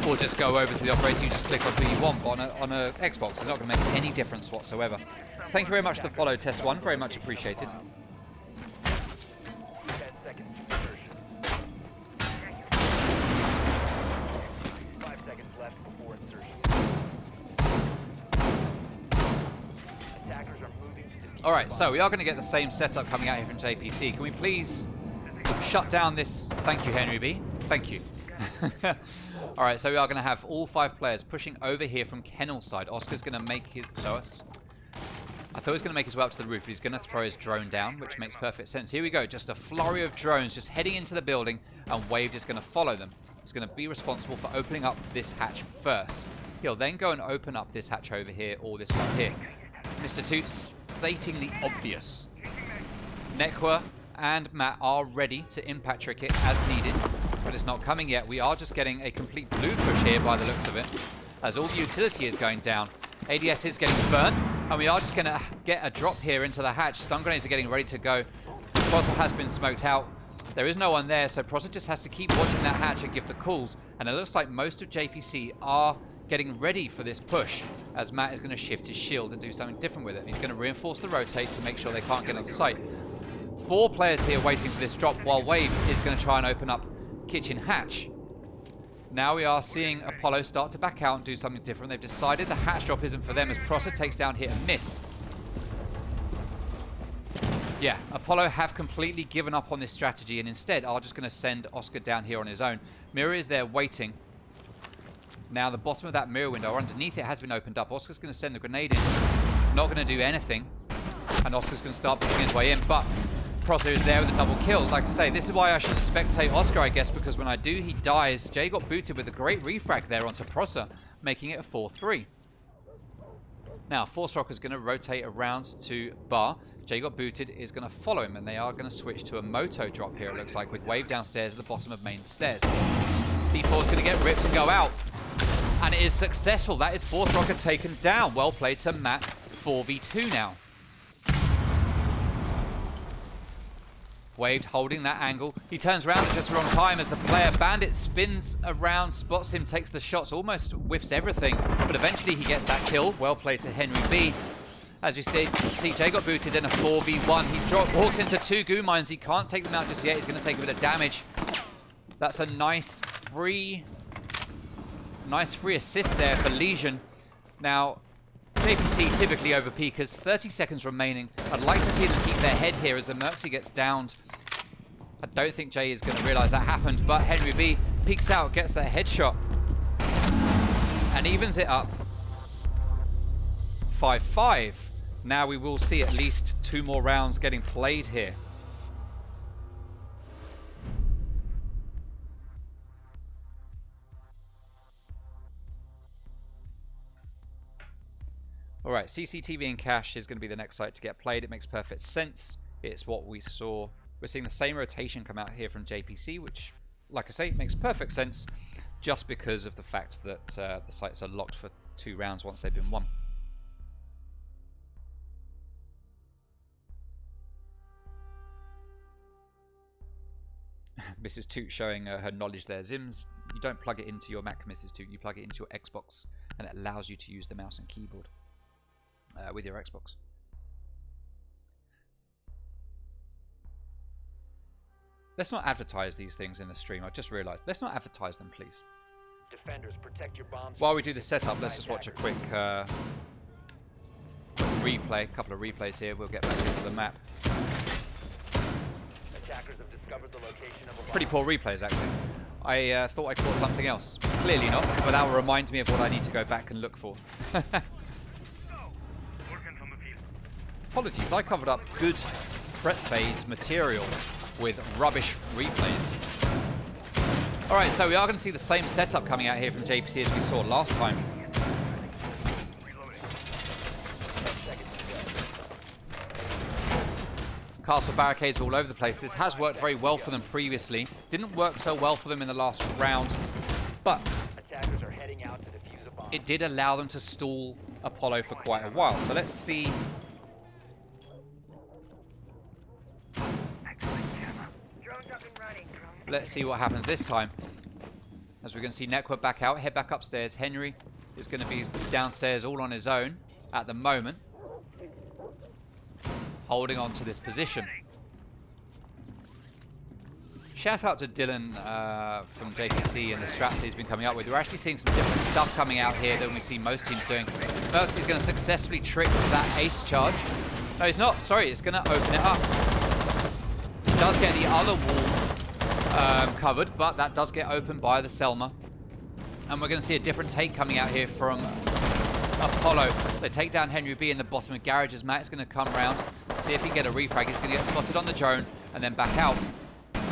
will just go over to the operator. You just click on who you want. But on a Xbox, it's not going to make any difference whatsoever. Thank you very much for the follow, Test 1. Very much appreciated. 10 seconds to insertion. 5 seconds left before insertion. Attackers are moving to defuse. Alright, so we are going to get the same setup coming out here from JPC. Can we please shut down this? Thank you, Henry B. Thank you. Alright, so we are going to have all 5 players pushing over here from Kennel's side. Oscar's going to make it... I thought he was going to make his way up to the roof, but he's going to throw his drone down, which makes perfect sense. Here we go, just a flurry of drones just heading into the building, and Waved is going to follow them. He's going to be responsible for opening up this hatch first. He'll then go and open up this hatch over here, or this one here. Mr. Toots stating the obvious. Nekwa and Matt are ready to impact trick it as needed, but it's not coming yet. We are just getting a complete blue push here by the looks of it, as all the utility is going down. ADS is getting burnt, and we are just going to get a drop here into the hatch. Stun grenades are getting ready to go. Crosshair has been smoked out. There is no one there, so Prosser just has to keep watching that hatch and give the calls. And it looks like most of JPC are getting ready for this push, as Matt is going to shift his shield and do something different with it. He's going to reinforce the rotate to make sure they can't get on sight. 4 players here waiting for this drop, while Wave is going to try and open up kitchen hatch. Now we are seeing Apollo start to back out and do something different. They've decided the hatch drop isn't for them, as Prosser takes down hit and miss. Yeah, Apollo have completely given up on this strategy and instead are just going to send Oscar down here on his own. Mirror is there waiting. Now the bottom of that mirror window, or underneath it, has been opened up. Oscar's going to send the grenade in. Not going to do anything. And Oscar's going to start pushing his way in. But Prosser is there with a double kill. Like I say, this is why I shouldn't spectate Oscar, I guess, because when I do, he dies. Jay got booted with a great refrag there onto Prosser, making it a 4-3. Now, Force Rocker's going to rotate around to Bar. Jay got booted, is going to follow him, and they are going to switch to a moto drop here, it looks like, with Wave downstairs at the bottom of main stairs. C4's going to get ripped and go out. And it is successful. That is Force Rocker taken down. Well played to Matt. 4v2 now. Waved holding that angle. He turns around at just the wrong time as the player Bandit spins around, spots him, takes the shots, almost whiffs everything. But eventually he gets that kill. Well played to Henry B. As you see, Jay got booted in a 4v1. He walks into 2 goo mines. He can't take them out just yet. He's going to take a bit of damage. That's a nice free assist there for Legion. Now, JPC typically over peakers. 30 seconds remaining. I'd like to see them keep their head here as the Merxy gets downed. I don't think Jay is going to realize that happened, but Henry B peeks out, gets that headshot, and evens it up. 5-5. Now we will see at least 2 more rounds getting played here. All right, CCTV and Cache is going to be the next site to get played. It makes perfect sense. It's what we saw. We're seeing the same rotation come out here from JPC, which, like I say, makes perfect sense just because of the fact that the sites are locked for 2 rounds once they've been won. Mrs. Toot showing her knowledge there. Zims, you don't plug it into your Mac, Mrs. Toot. You plug it into your Xbox, and it allows you to use the mouse and keyboard with your Xbox. Let's not advertise these things in the stream. I just realized. Let's not advertise them, please. Defenders, protect your bombs. While we do the setup, let's just watch a quick replay. A couple of replays here. We'll get back into the map. Attackers have discovered the location of a bomb. Pretty poor replays, actually. I thought I caught something else. Clearly not, but that will remind me of what I need to go back and look for. Apologies, I covered up good prep phase material with rubbish replays. Alright, so we are going to see the same setup coming out here from JPC as we saw last time. Castle barricades all over the place. This has worked very well for them previously. Didn't work so well for them in the last round, but Attackers are heading out to defuse a bomb. it did allow them to stall Apollo for quite a while. So let's see. Let's see what happens this time. As we're going to see Nekwa back out, head back upstairs. Henry is going to be downstairs all on his own at the moment, holding on to this position. Shout out to Dylan from JPC and the strats that he's been coming up with. We're actually seeing some different stuff coming out here than we see most teams doing. Merxy's going to successfully trick that ace charge. No, he's not. Sorry, it's going to open it up. He does get the other wall covered, but that does get opened by the Selma. And we're going to see a different take coming out here from Apollo. They take down Henry B in the bottom of garage as Matt is going to come around, see if he can get a refrag. He's going to get spotted on the drone and then back out.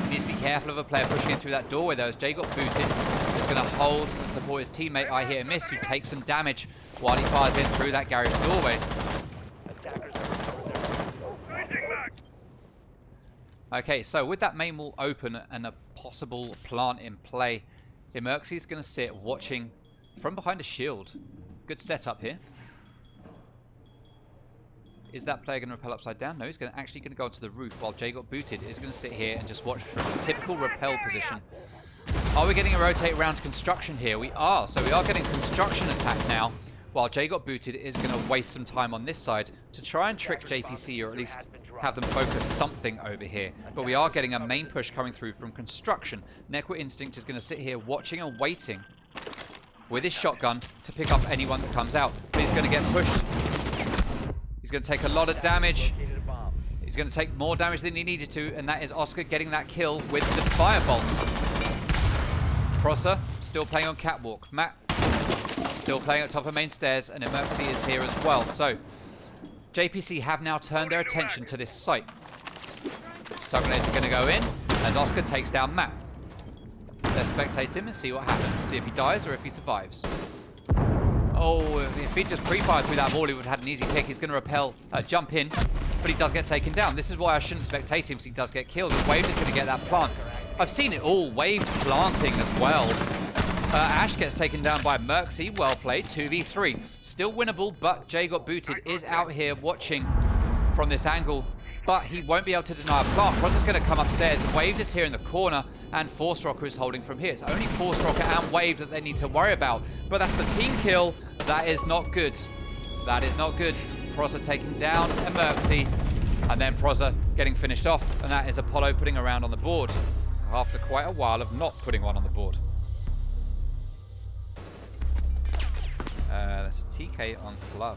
He needs to be careful of a player pushing in through that doorway though, as Jay got booted. He's going to hold and support his teammate, I Hit and Miss, who takes some damage while he fires in through that garage doorway. Okay, so with that main wall open and a possible plant in play, Merxy is going to sit watching from behind a shield. Good setup here. Is that player going to rappel upside down? No, he's actually going to go onto the roof while Jay got booted. Is going to sit here and just watch from his typical rappel position. Are we getting a rotate around to construction here? We are. So we are getting construction attack now. While Jay got booted, is going to waste some time on this side to try and trick JPC, or at least have them focus something over here. But we are getting a main push coming through from construction. Necro Instinct is going to sit here watching and waiting with his shotgun to pick up anyone that comes out. But he's going to get pushed. He's going to take a lot of damage. He's going to take more damage than he needed to, and that is Oscar getting that kill with the firebolts. Prosser still playing on catwalk. Matt still playing at top of main stairs, and Emerxy is here as well. So JPC have now turned their attention to this site. Stun grenades are going to go in as Oscar takes down Matt. Let's spectate him and see what happens. See if he dies or if he survives. Oh, if he just pre-fired through that wall, he would have had an easy pick. He's going to rappel, jump in, but he does get taken down. This is why I shouldn't spectate him, because he does get killed. And Wave is going to get that plant. I've seen it all. Wave planting as well. Ash gets taken down by Merxy. Well played. 2v3. Still winnable, but Jay got booted. Is out here watching from this angle, but he won't be able to deny a plant. Roger's going to come upstairs. Wave is here in the corner, and Force Rocker is holding from here. It's only Force Rocker and Wave that they need to worry about, but that's the team kill. That is not good. That is not good. Prosser taking down Emerxy, and then Prosser getting finished off, and that is Apollo putting a round on the board after quite a while of not putting one on the board. That's a TK on Club.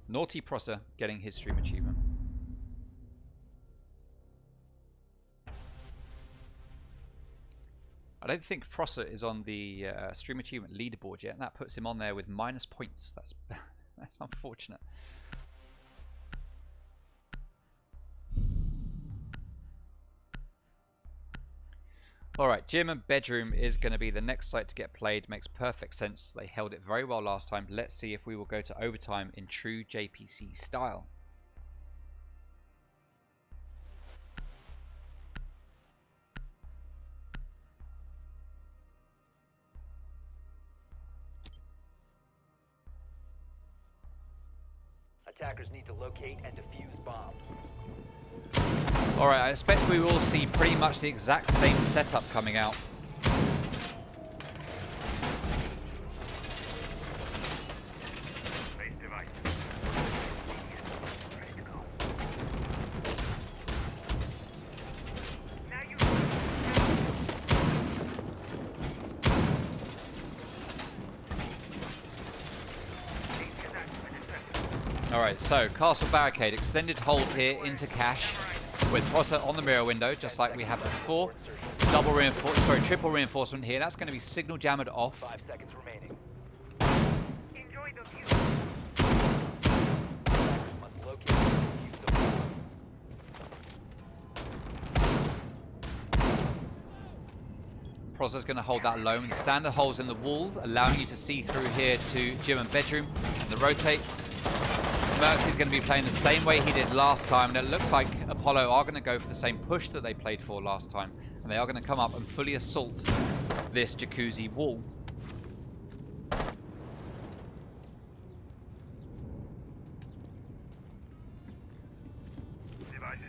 Naughty Prosser getting his stream achievement. I don't think Prosser is on the stream achievement leaderboard yet, and that puts him on there with minus points. That's unfortunate. Alright, gym and bedroom is going to be the next site to get played. Makes perfect sense. They held it very well last time. Let's see if we will go to overtime in true JPC style. Attackers need to locate and defuse bombs. Alright, I expect we will see pretty much the exact same setup coming out. Alright, so Castle Barricade, extended hold here into cash with Prosser on the mirror window, just like we had before. Triple reinforcement here. That's going to be signal jammered off. 5 seconds remaining. Enjoy the view. Attackers must locate and defuse the bomb. Prosser's going to hold that low, and standard holes in the wall, allowing you to see through here to gym and bedroom. The rotates. Merxy's going to be playing the same way he did last time, and it looks like Apollo are going to go for the same push that they played for last time, and they are going to come up and fully assault this jacuzzi wall.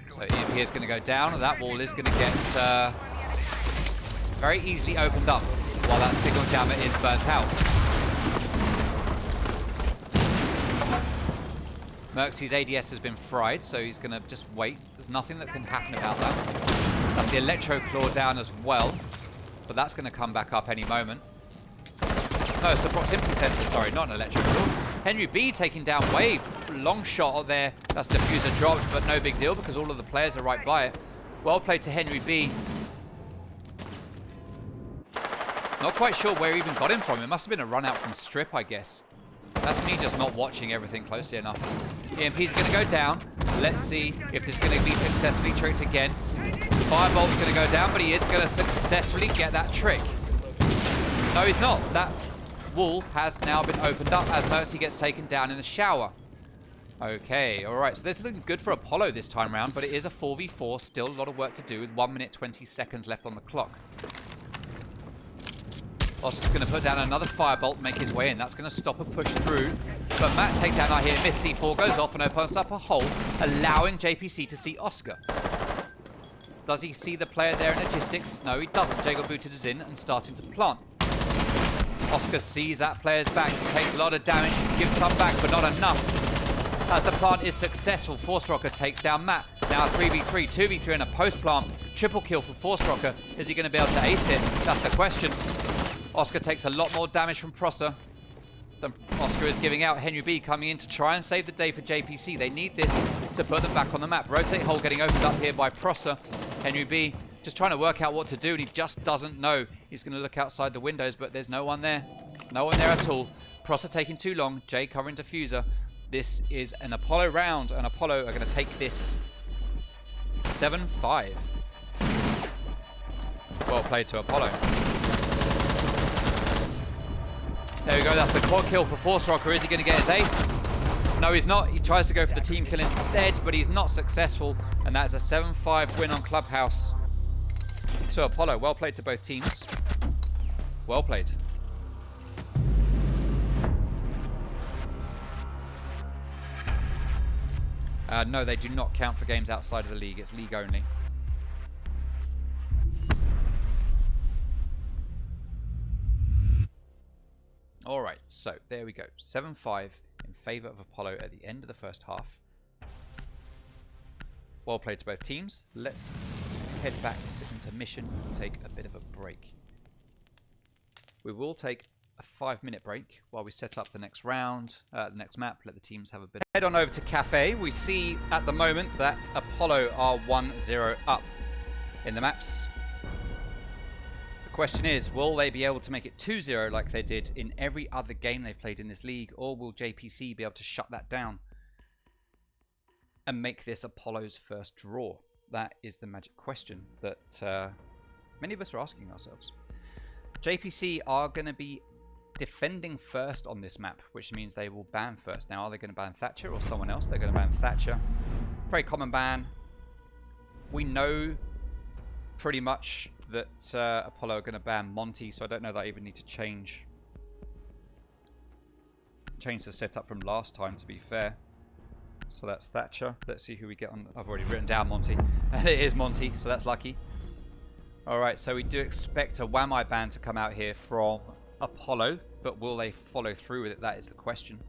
So EMP is going to go down, and that wall is going to get very easily opened up while that signal jammer is burnt out. Merxy's ADS has been fried, so he's going to just wait. There's nothing that can happen about that. That's the Electro Claw down as well, but that's going to come back up any moment. No, it's a proximity sensor, sorry, not an Electro Claw. Henry B taking down Wave. Long shot there. That's diffuser dropped, but no big deal because all of the players are right by it. Well played to Henry B. Not quite sure where he even got him from. It must have been a run out from Strip, I guess. That's me just not watching everything closely enough. EMP's going to go down. Let's see if this is going to be successfully tricked again. Firebolt's going to go down, but he is going to successfully get that trick. No, he's not. That wall has now been opened up as Merxy gets taken down in the shower. Okay, alright. So this is looking good for Apollo this time round, but it is a 4v4. Still a lot of work to do with 1 minute 20 seconds left on the clock. Oscar's going to put down another firebolt, make his way in. That's going to stop a push through. But Matt takes down I hear miss. C4 goes off and opens up a hole, allowing JPC to see Oscar. Does he see the player there in logistics? No, he doesn't. Jago booted is in and starting to plant. Oscar sees that player's back, takes a lot of damage, gives some back, but not enough. As the plant is successful, Force Rocker takes down Matt. Now a 3v3, 2v3 and a post plant. Triple kill for Force Rocker. Is he going to be able to ace it? That's the question. Oscar takes a lot more damage from Prosser than Oscar is giving out. Henry B coming in to try and save the day for JPC. They need this to put them back on the map. Rotate hole getting opened up here by Prosser. Henry B just trying to work out what to do, and he just doesn't know. He's going to look outside the windows, but there's no one there. No one there at all. Prosser taking too long. Jay covering diffuser. This is an Apollo round, and Apollo are going to take this 7-5. Well played to Apollo. There we go, that's the quad kill for Force Rocker. Is he going to get his ace? No, he's not. He tries to go for the team kill instead, but he's not successful. And that is a 7-5 win on Club House to Apollo. Well played to both teams. Well played. No, they do not count for games outside of the league. It's league only. All right, so there we go. 7-5 in favor of Apollo at the end of the first half. Well played to both teams. Let's head back into intermission and take a bit of a break. We will take a 5-minute break while we set up the next round, the next map, let the teams have a bit. Head on over to Kafe. We see at the moment that Apollo are 1-0 up in the maps. The question is, will they be able to make it 2-0 like they did in every other game they've played in this league, or will JPC be able to shut that down and make this Apollo's first draw? That is the magic question that many of us are asking ourselves. JPC are going to be defending first on this map, which means they will ban first. Now, are they going to ban Thatcher or someone else? They're going to ban Thatcher. Very common ban. We know pretty much that Apollo are going to ban Monty, so I don't know that I even need to change the setup from last time, to be fair. So that's Thatcher. Let's see who we get on. I've already written down Monty. And it is Monty, so that's lucky. Alright, so we do expect a Whammy ban to come out here from Apollo, but will they follow through with it? That is the question.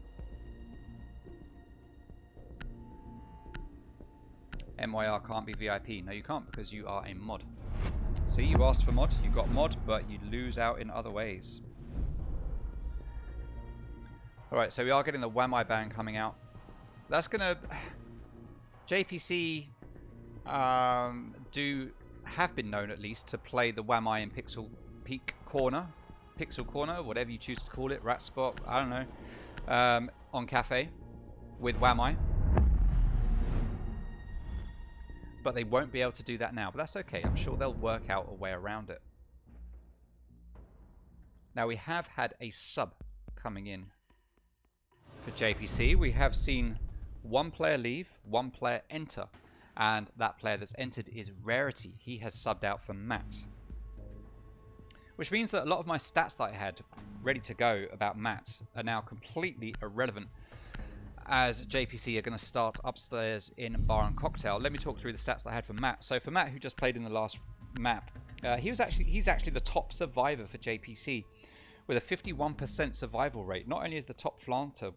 MYR can't be VIP. No, you can't, because you are a mod. See, you asked for mod, you got mod, but you lose out in other ways. Alright, so we are getting the Whammy ban coming out. That's gonna... JPC have been known, at least, to play the Whammy in Pixel Corner, whatever you choose to call it, Rat Spot, I don't know, on Kafe with Whammy. But they won't be able to do that now, but that's okay. I'm sure they'll work out a way around it. Now, we have had a sub coming in for JPC. We have seen one player leave, one player enter, and that player that's entered is Rarity. He has subbed out for Matt. Which means that a lot of my stats that I had ready to go about Matt are now completely irrelevant, as JPC are going to start upstairs in Bar and Cocktail. Let me talk through the stats that I had for Matt. So for Matt, who just played in the last map, he's actually the top survivor for JPC with a 51% survival rate. Not only is the top planter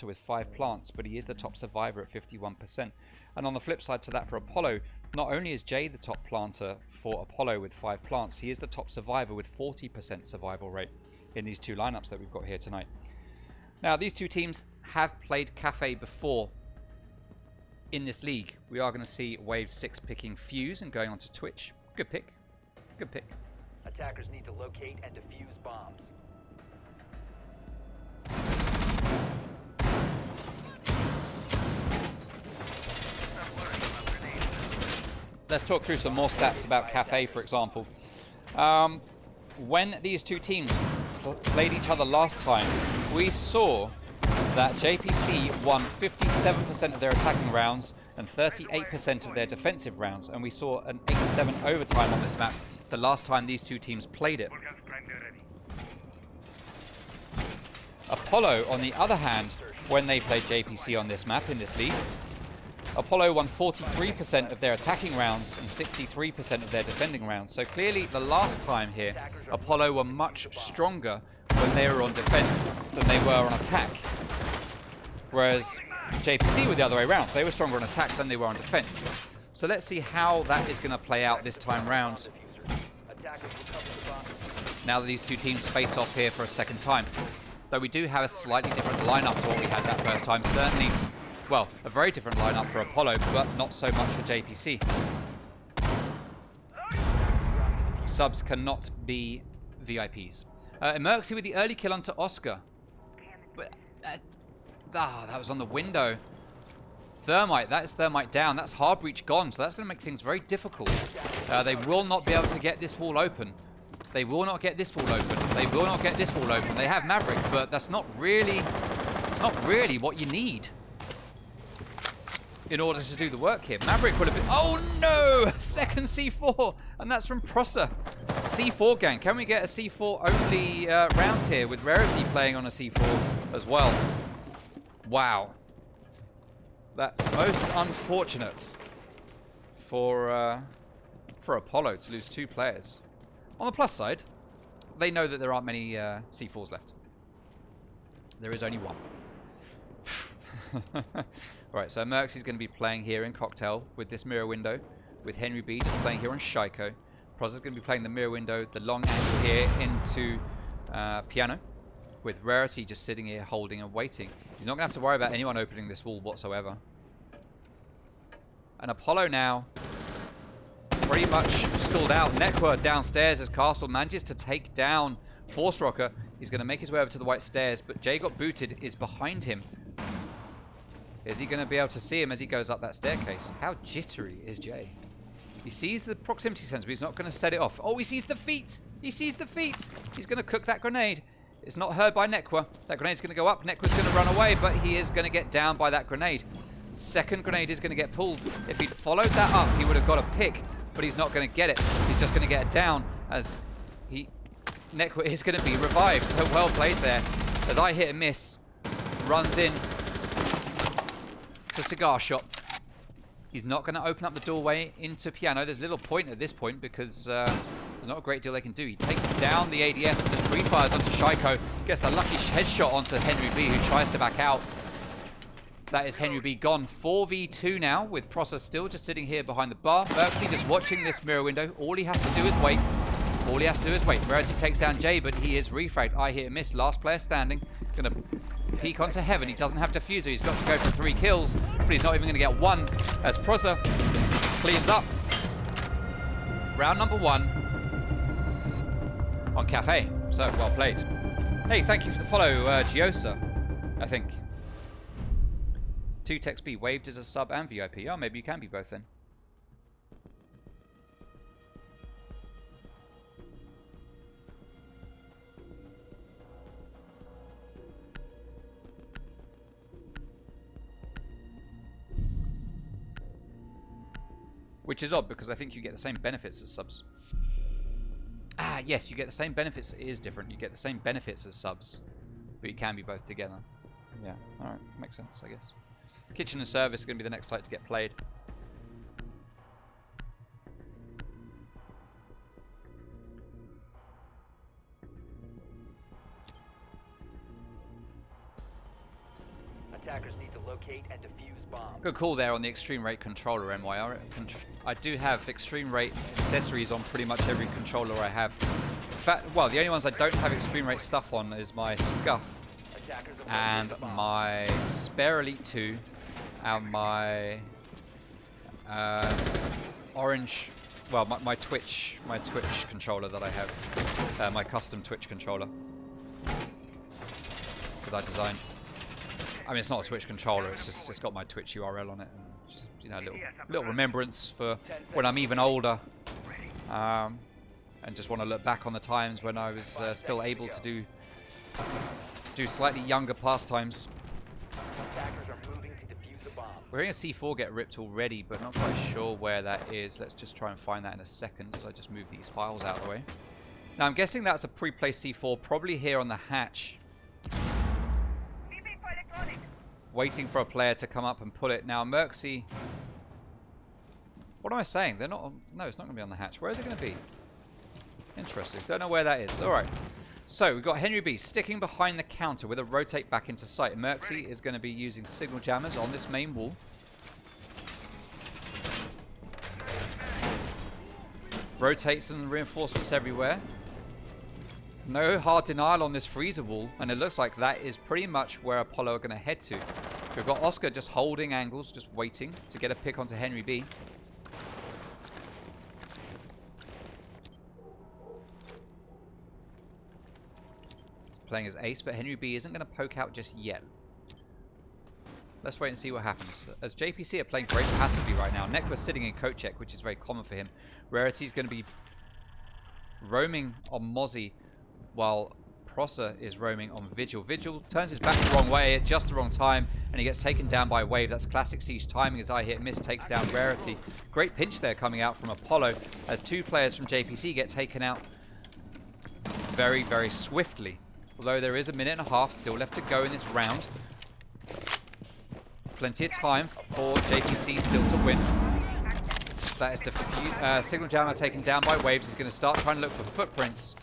with 5 plants, but he is the top survivor at 51%. And on the flip side to that, for Apollo, not only is Jay the top planter for Apollo with 5 plants, he is the top survivor with 40% survival rate in these two lineups that we've got here tonight. Now, these two teams have played Kafe before in this league. We are going to see Wave 6 picking Fuse and going on to Twitch. Good pick. Good pick. Attackers need to locate and defuse bombs. Let's talk through some more stats about Kafe, for example. When these two teams played each other last time, we saw that JPC won 57% of their attacking rounds and 38% of their defensive rounds, and we saw an 8-7 overtime on this map the last time these two teams played it. Apollo, on the other hand, when they played JPC on this map in this league, Apollo won 43% of their attacking rounds and 63% of their defending rounds. So clearly, the last time here, Apollo were much stronger when they were on defense than they were on attack. Whereas JPC were the other way around. They were stronger on attack than they were on defense. So let's see how that is going to play out this time round. Now that these two teams face off here for a second time. Though we do have a slightly different lineup to what we had that first time. Certainly, well, a very different lineup for Apollo, but not so much for JPC. Subs cannot be VIPs. Emerxy with the early kill onto Oscar. But, that was on the window. Thermite, that is Thermite down. That's hard breach gone, so that's going to make things very difficult. They will not be able to get this wall open. They will not get this wall open. They will not get this wall open. They have Maverick, but that's not really, it's not really what you need in order to do the work here. Maverick would have been, oh no! Second C4, and that's from Prosser. C4 gang. Can we get a C4 only round here with Rarity playing on a C4 as well? Wow. That's most unfortunate for Apollo to lose 2 players. On the plus side, they know that there aren't many C4s left. There is only 1. Alright, so Merxy's going to be playing here in Cocktail with this mirror window, with Henry B just playing here on Shaiko. Prosser's going to be playing the mirror window, the long angle here into Piano, with Rarity just sitting here holding and waiting. He's not going to have to worry about anyone opening this wall whatsoever. And Apollo now pretty much stalled out. Nekwa downstairs as Castle manages to take down Force Rocker. He's going to make his way over to the white stairs, but Jay got booted, is behind him. Is he going to be able to see him as he goes up that staircase? How jittery is Jay? He sees the proximity sensor, but he's not going to set it off. Oh, he sees the feet! He sees the feet! He's going to cook that grenade. It's not heard by Nekwa. That grenade's going to go up. Nekwa's going to run away, but he is going to get down by that grenade. Second grenade is going to get pulled. If he'd followed that up, he would have got a pick, but he's not going to get it. He's just going to get it down as Nekwa is going to be revived. So well played there. As I hit and miss, runs in to Cigar Shop. He's not going to open up the doorway into Piano. There's little point at this point because there's not a great deal they can do. He takes down the ADS and just pre-fires onto Shaiko. Gets the lucky headshot onto Henry B, who tries to back out. That is Henry B gone. 4v2 now, with Prosser still just sitting here behind the bar. Merxy just watching this mirror window. All he has to do is wait. All he has to do is wait. Rarity takes down Jay, but he is refragged. I hit and miss. Last player standing. Going to peek onto Heaven. He doesn't have Diffuser. He's got to go for 3 kills, but he's not even going to get 1 as Prosser cleans up. Round number 1 on Kafe. So, well played. Hey, thank you for the follow, Giosa, I think. 2TexB waived as a sub and VIP. Oh, maybe you can be both then. Which is odd, because I think you get the same benefits as subs. Ah, yes, you get the same benefits. It is different. You get the same benefits as subs, but you can be both together. Yeah, alright. Makes sense, I guess. Kitchen and Service is going to be the next site to get played. Attackers need to locate and defuse bombs. Good call there on the extreme rate controller, MYR. I do have extreme rate accessories on pretty much every controller I have. In fact, well, the only ones I don't have extreme rate stuff on is my Scuff and my Spare Elite 2 and my orange, well, my Twitch controller that I have, my custom Twitch controller that I designed. I mean, it's not a Twitch controller. It's got my Twitch URL on it, and just, you know, a little remembrance for when I'm even older, and just want to look back on the times when I was still able to do slightly younger pastimes. Attackers are moving to defuse the bomb. We're hearing a C4 get ripped already, but not quite sure where that is. Let's just try and find that in a second as I just move these files out of the way. Now, I'm guessing that's a pre-placed C4, probably here on the hatch. waiting for a player to come up and pull it. Now, Merxy... What am I saying? They're not... No, it's not going to be on the hatch. Where is it going to be? Interesting. Don't know where that is. All right. So, we've got Henry B sticking behind the counter with a rotate back into sight. Merxy is going to be using signal jammers on this main wall. Rotates and reinforcements everywhere. No hard denial on this freezer wall, and it looks like that is pretty much where Apollo are going to head to. We've got Oscar just holding angles, just waiting to get a pick onto Henry B. He's playing as ace, but Henry B isn't going to poke out just yet. Let's wait and see what happens. As JPC are playing very passively right now. Nekwa's sitting in coat check, which is very common for him. Rarity's going to be roaming on Mozzie, while Prosser is roaming on Vigil. Vigil turns his back the wrong way at just the wrong time, and he gets taken down by Wave. That's classic Siege timing as I hit miss takes down Rarity. Great pinch there coming out from Apollo as two players from JPC get taken out very, very swiftly. Although there is a minute and a half still left to go in this round. Plenty of time for JPC still to win. That is the signal jammer taken down by Waves. He's going to start trying to look for footprints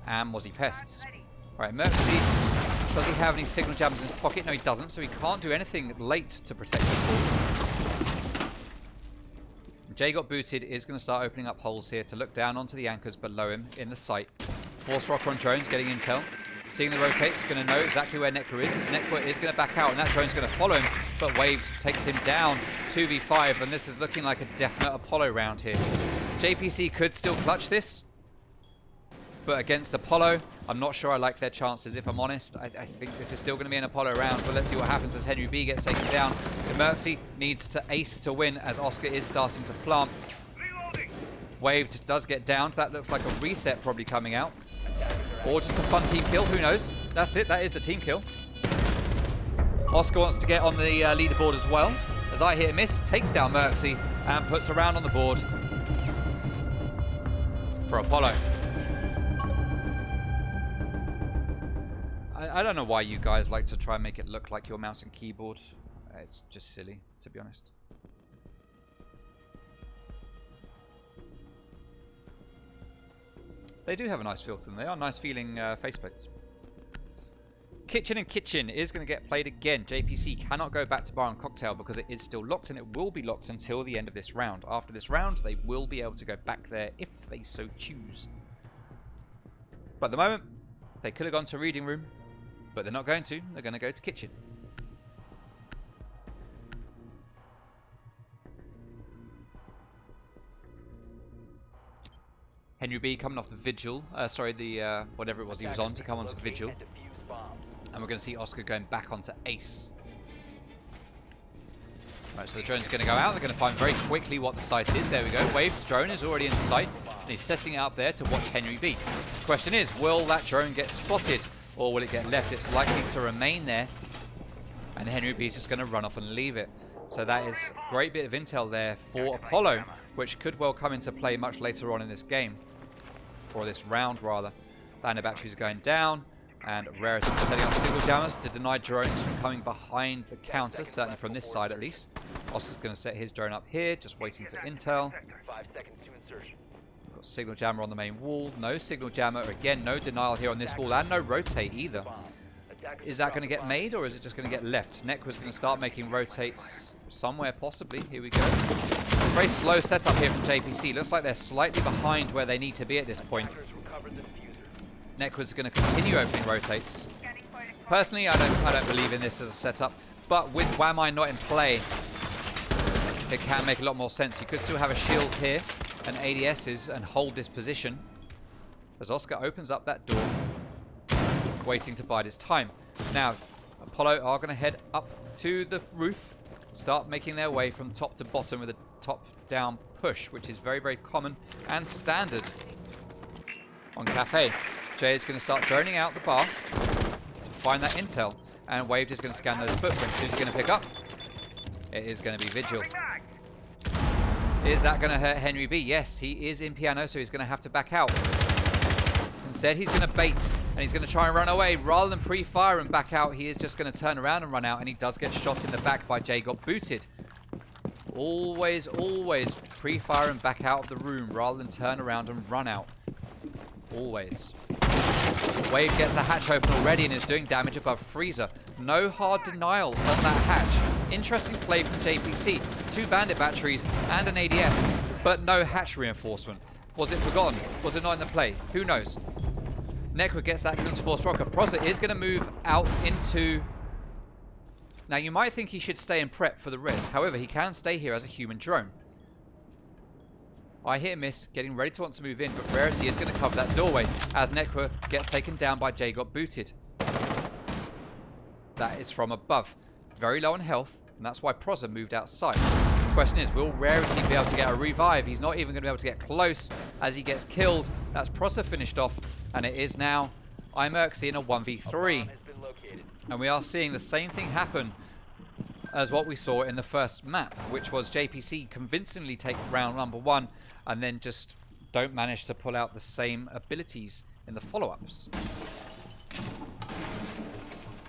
and Mozzie pests. Alright, Merxy, does he have any signal jammers in his pocket? No, he doesn't, so he can't do anything late to protect this wall. Jay got booted, is going to start opening up holes here to look down onto the anchors below him in the site. Force rock on drones, getting intel. Seeing the rotates, going to know exactly where Nekwa is. As Nekwa is going to back out, and that drone's going to follow him. But Waved takes him down 2v5, and this is looking like a definite Apollo round here. JPC could still clutch this, but against Apollo, I'm not sure I like their chances, if I'm honest. I think this is still going to be an Apollo round, but let's see what happens as Henry B gets taken down. Merxy needs to ace to win as Oscar is starting to plant. Waved does get downed. That looks like a reset probably coming out. Or just a fun team kill, who knows? That's it, that is the team kill. Oscar wants to get on the leaderboard as well. As I hit a miss, takes down Merxy and puts a round on the board for Apollo. I don't know why you guys like to try and make it look like your mouse and keyboard. It's just silly, to be honest. They do have a nice feel to them. They are nice feeling faceplates. Kitchen and Kitchen is going to get played again. JPC cannot go back to Bar and Cocktail because it is still locked, and it will be locked until the end of this round. After this round, they will be able to go back there if they so choose. But at the moment, they could have gone to Reading Room, but they're not going to. They're going to go to Kitchen. Henry B coming off the Vigil. Whatever it was he was on to come onto Vigil. And we're going to see Oscar going back onto Ace. Right, so the drone's going to go out. They're going to find very quickly what the site is. There we go. Wave's drone is already in sight. And he's setting it up there to watch Henry B. Question is, will that drone get spotted? Or will it get left? It's likely to remain there. And Henry B is just going to run off and leave it. So that is a great bit of intel there for Apollo, which could well come into play much later on in this game. Or this round, rather. Lander batteries are going down. And Rarity is setting up signal jammers to deny drones from coming behind the counter, certainly from this side at least. Oscar's going to set his drone up here, just waiting for intel. 5 seconds to insertion. Got signal jammer on the main wall. No signal jammer. Again, no denial here on this wall, and no rotate either. Is that going to get made, or is it just going to get left? Nekwa's going to start making rotates somewhere, possibly. Here we go. Very slow setup here from JPC. Looks like they're slightly behind where they need to be at this point. Nekwa's going to continue opening rotates. Personally, I don't believe in this as a setup, but with Whammy not in play, it can make a lot more sense. You could still have a shield here and ADSs and hold this position as Oscar opens up that door, waiting to bide his time. Now, Apollo are going to head up to the roof, start making their way from top to bottom with a top-down push, which is very, very common and standard on Kafe. Jay is going to start droning out the bar to find that intel, and Waved is going to scan those footprints. Who's going to pick up? It is going to be Vigil. Is that going to hurt Henry B? Yes, he is in piano, so he's going to have to back out. Instead, he's going to bait And he's going to try and run away. Rather than pre-fire and back out, he is just going to turn around and run out. And he does get shot in the back by Jay. Got booted. Always, always pre-fire and back out of the room rather than turn around and run out. Always. Wave gets the hatch open already and is doing damage above freezer. No hard denial on that hatch. Interesting play from JPC. 2 bandit batteries and an ADS, but no hatch reinforcement. Was it forgotten? Was it not in the play? Who knows? Nekwa gets that into Force Rocker. Proza is going to move out into... Now, you might think he should stay in prep for the res. However, he can stay here as a human drone. I hit miss, getting ready to want to move in, but Rarity is going to cover that doorway as Nekwa gets taken down by Jay. Got booted. That is from above. Very low on health, and that's why Proza moved outside. The question is, will Rarity be able to get a revive? He's not even going to be able to get close as he gets killed. That's Proza finished off, and it is now iMerxy in a 1v3. And we are seeing the same thing happen as what we saw in the first map, which was JPC convincingly take round number 1 and then just don't manage to pull out the same abilities in the follow-ups.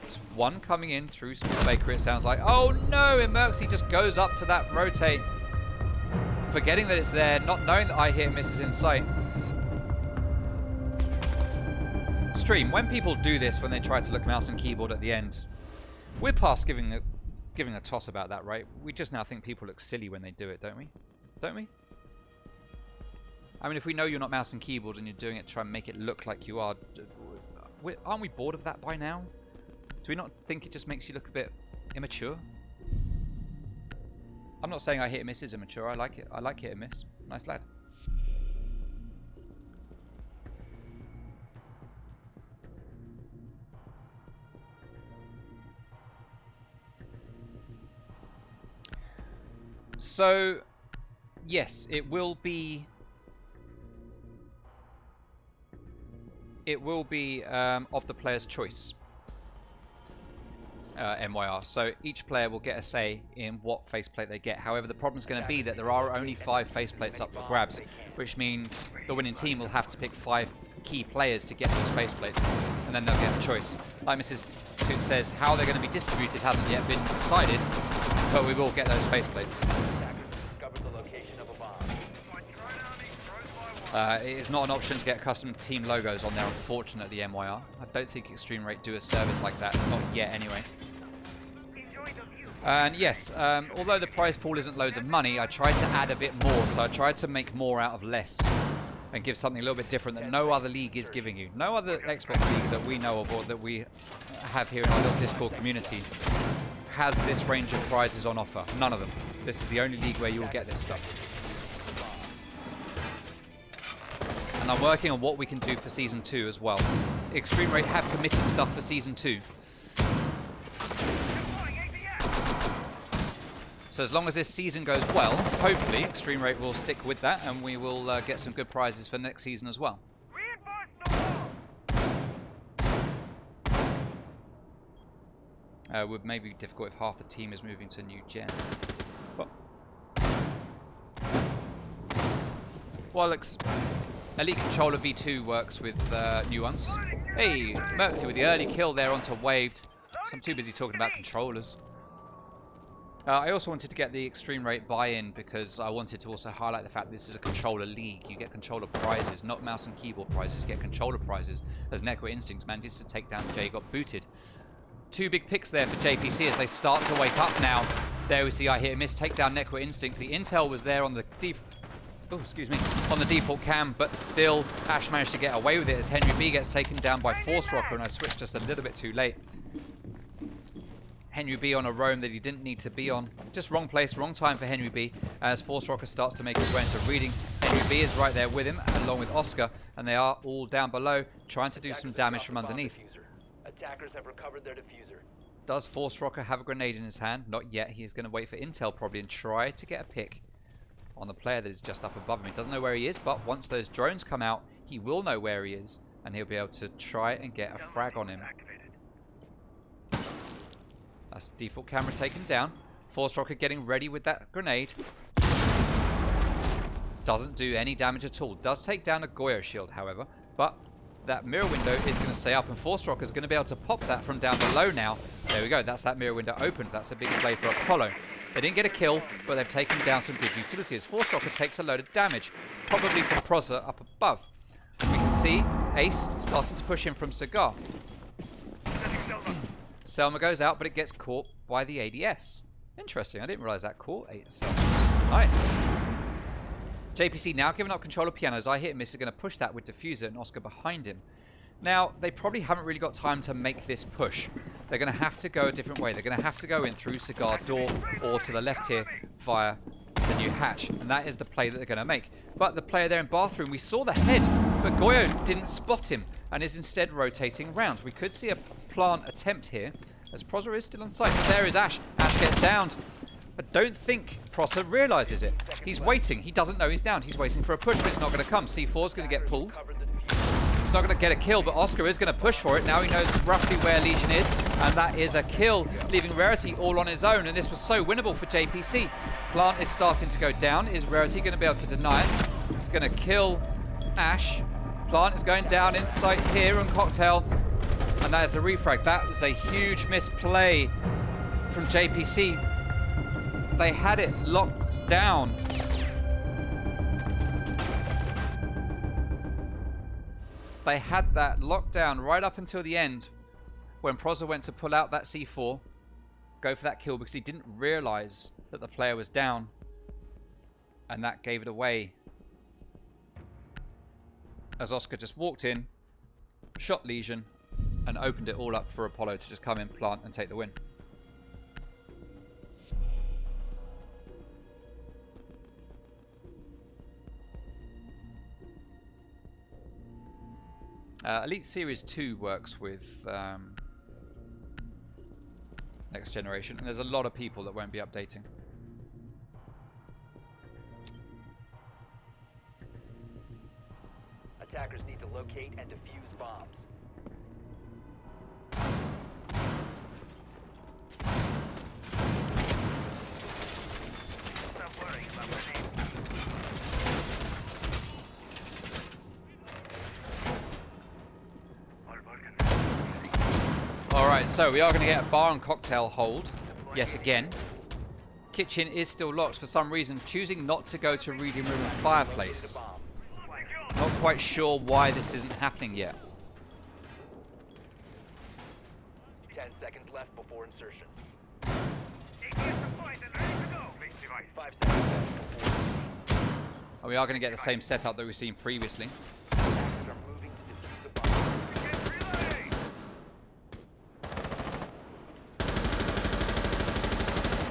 It's one coming in through Small Bakery, it sounds like. Oh no, iMerxy just goes up to that rotate, forgetting that it's there, not knowing that I hit miss is in sight. Stream, when people do this, when they try to look mouse and keyboard at the end, we're past giving a toss about that, right? We just now think people look silly when they do it, don't we? Don't we? I mean, if we know you're not mouse and keyboard and you're doing it to try and make it look like you are, aren't we bored of that by now? Do we not think it just makes you look a bit immature? I'm not saying I hit and miss is immature. I like it. I like hit and miss. Nice lad. So, yes, it will be of the player's choice. MYR. So each player will get a say in what faceplate they get. However, the problem is going to be that there are only 5 faceplates up for grabs, which means the winning team will have to pick 5 key players to get those faceplates, and then they'll get a choice. Like Mrs. Toot says, how they're going to be distributed hasn't yet been decided, but we will get those faceplates. It is not an option to get custom team logos on there, unfortunately, MYR. I don't think Extreme Rate do a service like that, not yet anyway. And yes, although the prize pool isn't loads of money, I try to add a bit more, so I try to make more out of less and give something a little bit different that no other league is giving you. No other Xbox league that we know of or that we have here in our little Discord community has this range of prizes on offer. None of them. This is the only league where you'll get this stuff. And I'm working on what we can do for Season 2 as well. Extreme Rate have committed stuff for Season 2. So as long as this season goes well, hopefully Extreme Rate will stick with that and we will get some good prizes for next season as well. Would maybe be difficult if half the team is moving to new gen. Well, Elite Controller V2 works with new ones. Hey, Merxy with the early kill there onto Waved. So I'm too busy talking about controllers. I also wanted to get the Extreme Rate buy-in because I wanted to also highlight the fact that this is a controller league. You get controller prizes, not mouse and keyboard prizes. You get controller prizes as Nekwa Instincts manages to take down Jay. Got booted. 2 big picks there for JPC as they start to wake up now. There we see I hit a miss, take down Nekwa Instinct. The intel was there on the on the default cam, but still Ash managed to get away with it as Henry B gets taken down by Force Rocker, and I switched just a little bit too late. Henry B on a roam that he didn't need to be on. Just wrong place, wrong time for Henry B as Force Rocker starts to make his way into reading. Henry B is right there with him, along with Oscar, and they are all down below, trying to do some damage from underneath. Attackers have recovered their diffuser. Does Force Rocker have a grenade in his hand? Not yet. He is going to wait for intel probably and try to get a pick on the player that is just up above him. He doesn't know where he is, but once those drones come out, he will know where he is, and he'll be able to try and get a frag on him. That's default camera taken down. Force Rocker getting ready with that grenade. Doesn't do any damage at all. Does take down a Goyo shield, however, but that mirror window is going to stay up, and Force Rock is going to be able to pop that from down below now. There we go. That's that mirror window opened. That's a big play for Apollo. They didn't get a kill, but they've taken down some good utilities. Force Rocker takes a load of damage, probably from Proza up above. We can see Ace starting to push in from Cigar. Selma goes out, but it gets caught by the ADS. Interesting. I didn't realize that caught Selma. Nice. JPC now giving up control of pianos. I hit and miss are going to push that with Diffuser and Oscar behind him. Now, they probably haven't really got time to make this push. They're going to have to go a different way. They're going to have to go in through Cigar door or to the left here via the new hatch. And that is the play that they're going to make. But the player there in bathroom, we saw the head, but Goyo didn't spot him and is instead rotating round. We could see a plant attempt here as Proza is still on site. But there is Ash. Ash gets downed. I don't think Proza realizes it. He's waiting. He doesn't know he's downed. He's waiting for a push, but it's not going to come. C4 is going to get pulled. He's not going to get a kill, but Oscar is going to push for it. Now he knows roughly where Legion is, and that is a kill, leaving Rarity all on his own, and this was so winnable for JPC. Plant is starting to go down. Is Rarity going to be able to deny it? It's going to kill Ash. Plant is going down in sight here on Cocktail, and that is the refrag. That was a huge misplay from JPC. They had it locked down. They had that locked down right up until the end when Proza went to pull out that C4, go for that kill because he didn't realize that the player was down, and that gave it away. As Oscar just walked in, shot Legion, and opened it all up for Apollo to just come in, plant, and take the win. Elite Series 2 works with Next Generation, and there's a lot of people that won't be updating. Attackers need to locate and defuse bombs. Stop worrying about my name. Alright, so we are going to get a bar and cocktail hold yet again. Kitchen is still locked for some reason, choosing not to go to reading room and fireplace. Not quite sure why this isn't happening yet. 10 seconds left before insertion. ATS deployed and ready to go. Base device. 5 seconds left before And we are going to get the same setup that we've seen previously. attackers are moving to defuse the bomb. Relay.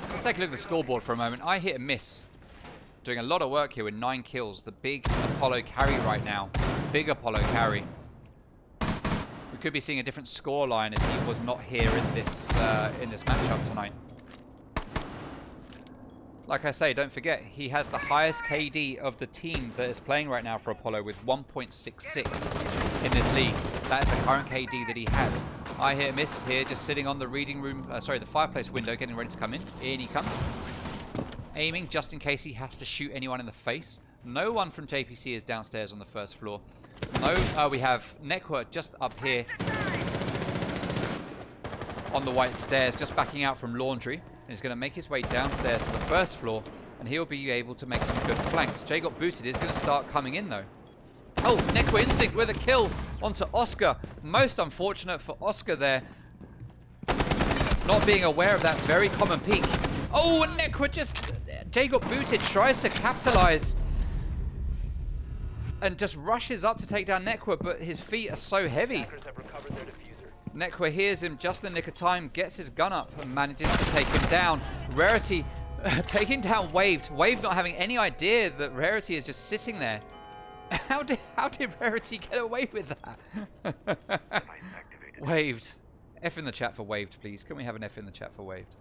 Let's take a look at the scoreboard for a moment. I hit and miss. Doing a lot of work here with 9 kills. The big Apollo carry right now. Big Apollo carry. We could be seeing a different score line if he was not here in this matchup tonight. Like I say, don't forget, he has the highest KD of the team that is playing right now for Apollo with 1.66 in this league. That is the current KD that he has. I hit and miss here, just sitting on the reading room, the fireplace window, getting ready to come in. In he comes. Aiming just in case he has to shoot anyone in the face. No one from JPC is downstairs on the first floor. No, we have Nekwa just up here on the white stairs, just backing out from laundry. And he's going to make his way downstairs to the first floor, and he'll be able to make some good flanks. Jay got booted, is going to start coming in though. Oh, Nekwa Instinct with a kill onto Oscar. Most unfortunate for Oscar there. Not being aware of that very common peek. Oh, and Nekwa just... Jay got booted, tries to capitalize. And just rushes up to take down Nekwa, but his feet are so heavy. Attackers have recovered their diffuser. Nekwa hears him just in the nick of time, gets his gun up and manages to take him down. Rarity taking down Waved. Waved not having any idea that Rarity is just sitting there. How did Rarity get away with that? Waved. F in the chat for Waved, please. Can we have an F in the chat for Waved?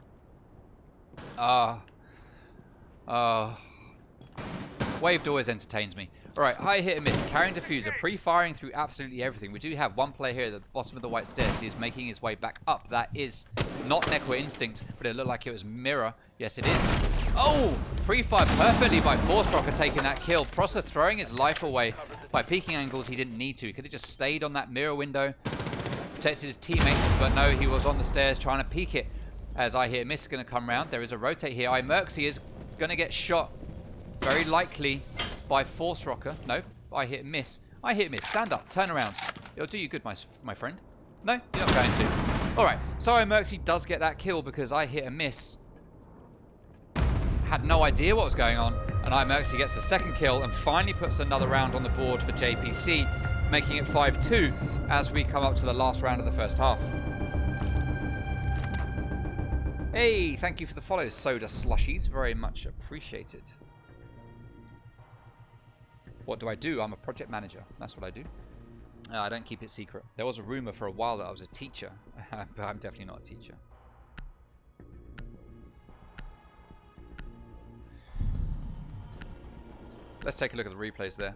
Waved always entertains me. Alright, high hit and miss. Carrying diffuser. Pre-firing through absolutely everything. We do have one player here at the bottom of the white stairs. He is making his way back up. That is not Nekwa Instinct, but it looked like it was Mirror. Yes, it is. Oh! Pre-fired perfectly by Force Rocker taking that kill. Proza throwing his life away. By peeking angles, he didn't need to. He could have just stayed on that mirror window, protected his teammates, but no, he was on the stairs trying to peek it. As I hear Miss is going to come round. There is a rotate here. iMerxy is going to get shot, very likely, by Force Rocker. No, I hit Miss. I hit Miss. Stand up. Turn around. It'll do you good, my friend. No, you're not going to. All right, so iMerxy does get that kill because I hit a miss. Had no idea what was going on, and iMerxy gets the second kill and finally puts another round on the board for JPC, making it 5-2 as we come up to the last round of the first half. Hey, thank you for the follows, Soda Slushies. Very much appreciated. What do I do? I'm a project manager. That's what I do. I don't keep it secret. There was a rumor for a while that I was a teacher, but I'm definitely not a teacher. Let's take a look at the replays there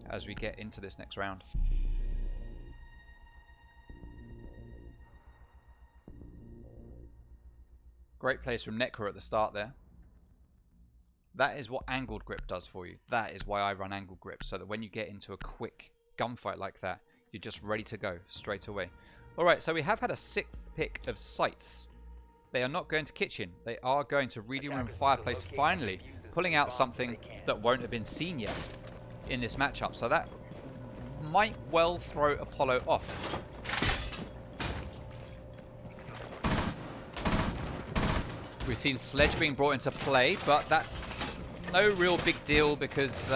as we get into this next round. Great plays from Netcore at the start there. That is what angled grip does for you. That is why I run angled grip, so that when you get into a quick gunfight like that, you're just ready to go straight away. Alright, so we have had a 6th pick of sights. They are not going to kitchen. They are going to reading room fireplace, finally pulling out something that won't have been seen yet in this matchup. So that might well throw Apollo off. We've seen Sledge being brought into play, but that's no real big deal because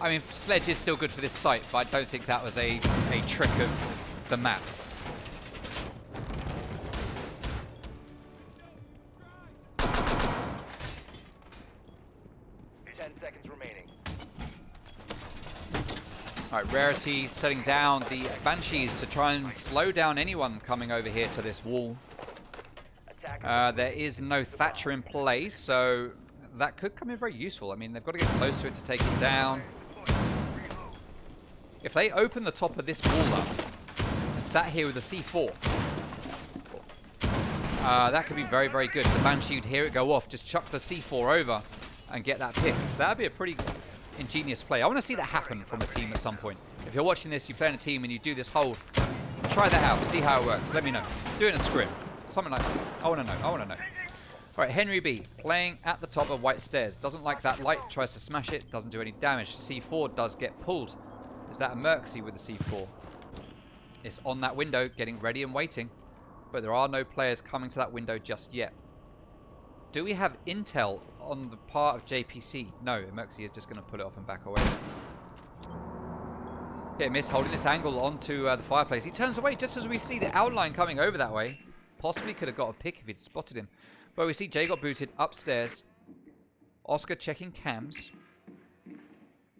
I mean, Sledge is still good for this site, but I don't think that was a trick of the map. Alright, Rarity setting down the Banshees to try and slow down anyone coming over here to this wall. There is no Thatcher in play, so that could come in very useful. I mean, they've got to get close to it to take it down. If they open the top of this wall up and sat here with a C4, that could be very, very good. The Banshee would hear it go off, just chuck the C4 over and get that pick. That would be a pretty ingenious play. I want to see that happen from a team at some point. If you're watching this, you play in a team and you do this hold, try that out, see how it works. Let me know. Do it in a scrim. Something like that. I want to know. I want to know. Alright, Henry B playing at the top of White Stairs. Doesn't like that light, tries to smash it, doesn't do any damage. C4 does get pulled. Is that a Merxy with the C4? It's on that window, getting ready and waiting. But there are no players coming to that window just yet. Do we have intel on the part of JPC? No, Merxy is just going to pull it off and back away. Yeah, Miss holding this angle onto the fireplace. He turns away just as we see the outline coming over that way. Possibly could have got a pick if he'd spotted him. But we see Jay got booted upstairs. Oscar checking cams.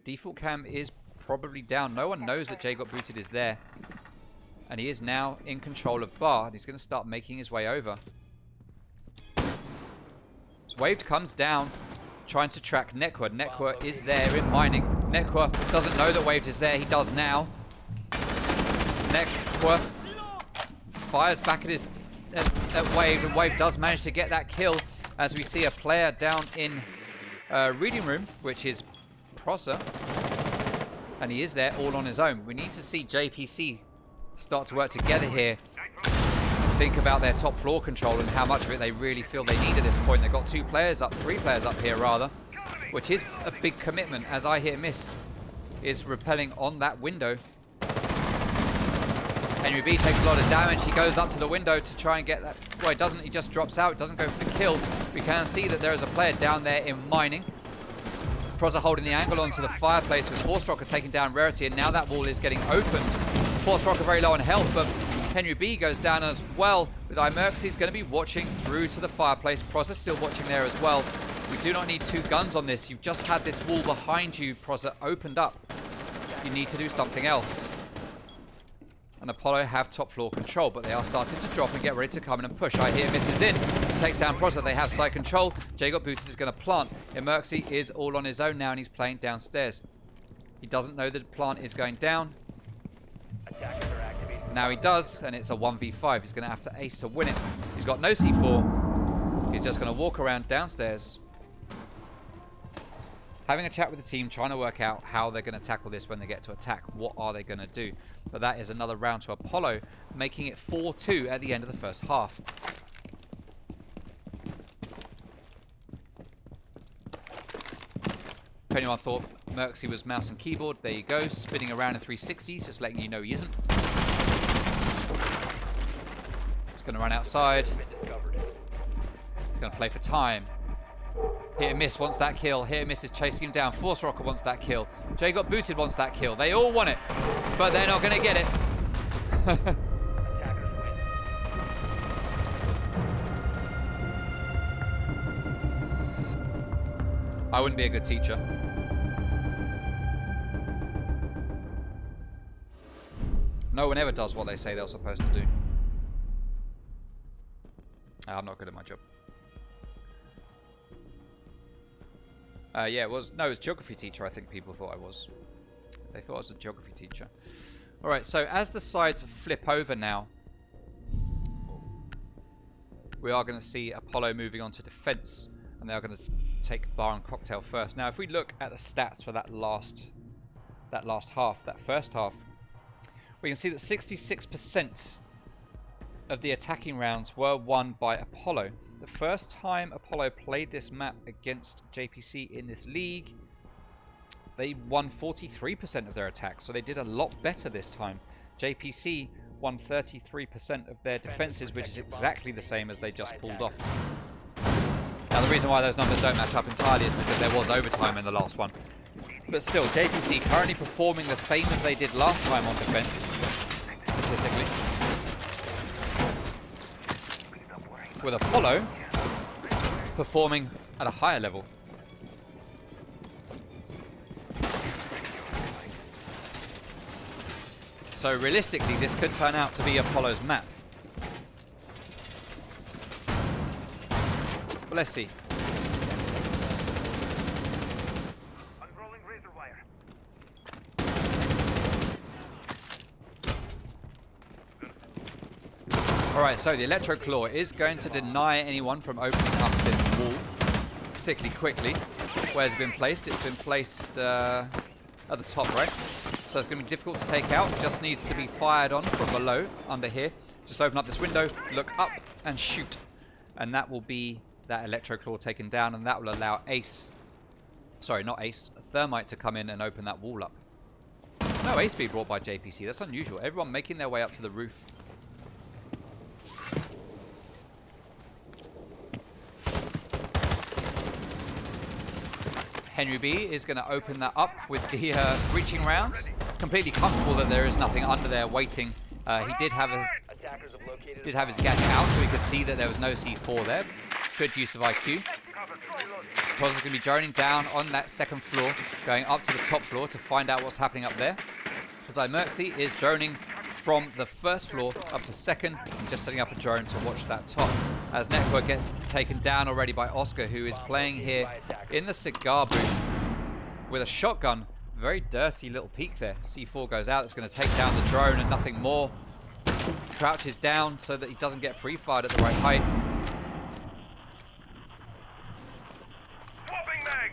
Default cam is probably down. No one knows that Jay got booted is there. And he is now in control of Bar. And he's going to start making his way over. So Waved comes down, trying to track Nekwa. Nekwa is there in mining. Nekwa doesn't know that Waved is there. He does now. Nekwa fires back at his at Wave, and Wave does manage to get that kill as we see a player down in reading room, which is Prosser, and he is there all on his own. We need to see JPC start to work together here and think about their top floor control and how much of it they really feel they need at this point. They've got 2 players up, 3 players up here rather, which is a big commitment, as I hear Miss is repelling on that window. Henry B takes a lot of damage. He goes up to the window to try and get that. Well, he doesn't. He just drops out. Doesn't go for the kill. We can see that there is a player down there in mining. Prosser holding the angle onto the fireplace with Force Rocker taking down Rarity, and now that wall is getting opened. Force Rocker very low on health, but Henry B goes down as well. With iMerxy, he's going to be watching through to the fireplace. Prosser still watching there as well. We do not need 2 guns on this. You've just had this wall behind you, Prosser, opened up. You need to do something else. And Apollo have top floor control, but they are starting to drop and get ready to come in and push. I hear Misses in, takes down Prosser. They have site control. Jay got booted, is going to plant. iMerxy is all on his own now, and he's playing downstairs. He doesn't know that the plant is going down. Now he does, and it's a 1v5. He's going to have to ace to win it. He's got no C4. He's just going to walk around downstairs. having a chat with the team, trying to work out how they're going to tackle this when they get to attack. What are they going to do? But that is another round to Apollo, making it 4-2 at the end of the first half. If anyone thought Merxy was mouse and keyboard, there you go, spinning around in 360s, just letting you know he isn't. He's going to run outside. He's going to play for time. Hit and Miss wants that kill. Hit and Miss is chasing him down. Force Rocker wants that kill. Jay got booted wants that kill. They all want it, but they're not going to get it. I wouldn't be a good teacher. No one ever does what they say they're supposed to do. I'm not good at my job. Yeah, it was geography teacher, I think people thought I was. They thought I was a geography teacher. Alright, so as the sides flip over now, we are going to see Apollo moving on to defense, and they are going to take Bar and Cocktail first. Now, if we look at the stats for that first half, we can see that 66% of the attacking rounds were won by Apollo. The first time Apollo played this map against JPC in this league, they won 43% of their attacks, so they did a lot better this time. JPC won 33% of their defenses, which is exactly the same as they just pulled off. Now, the reason why those numbers don't match up entirely is because there was overtime in the last one. But still, JPC currently performing the same as they did last time on defense, statistically. With Apollo performing at a higher level. So realistically, this could turn out to be Apollo's map. But let's see. Unrolling razor wire. Alright, so the Electro Claw is going to deny anyone from opening up this wall particularly quickly. Where it's been placed? It's been placed at the top, right? So it's going to be difficult to take out. Just needs to be fired on from below, under here. Just open up this window, look up, and shoot. And that will be that Electro Claw taken down, and that will allow Ace... Sorry, not Ace. Thermite to come in and open that wall up. No Ace being brought by JPC. That's unusual. Everyone making their way up to the roof. Henry B is going to open that up with the breaching round. Completely comfortable that there is nothing under there waiting. He did have his gadget out, so he could see that there was no C4 there. Good use of IQ. Pos is going to be droning down on that second floor, going up to the top floor to find out what's happening up there. As Merxy is droning from the first floor up to second, and just setting up a drone to watch that top. As Network gets taken down already by Oscar, who is playing here in the cigar booth with a shotgun. Very dirty little peek there. C4 goes out. It's going to take down the drone and nothing more. Crouches down so that he doesn't get pre-fired at the right height. Swapping mag.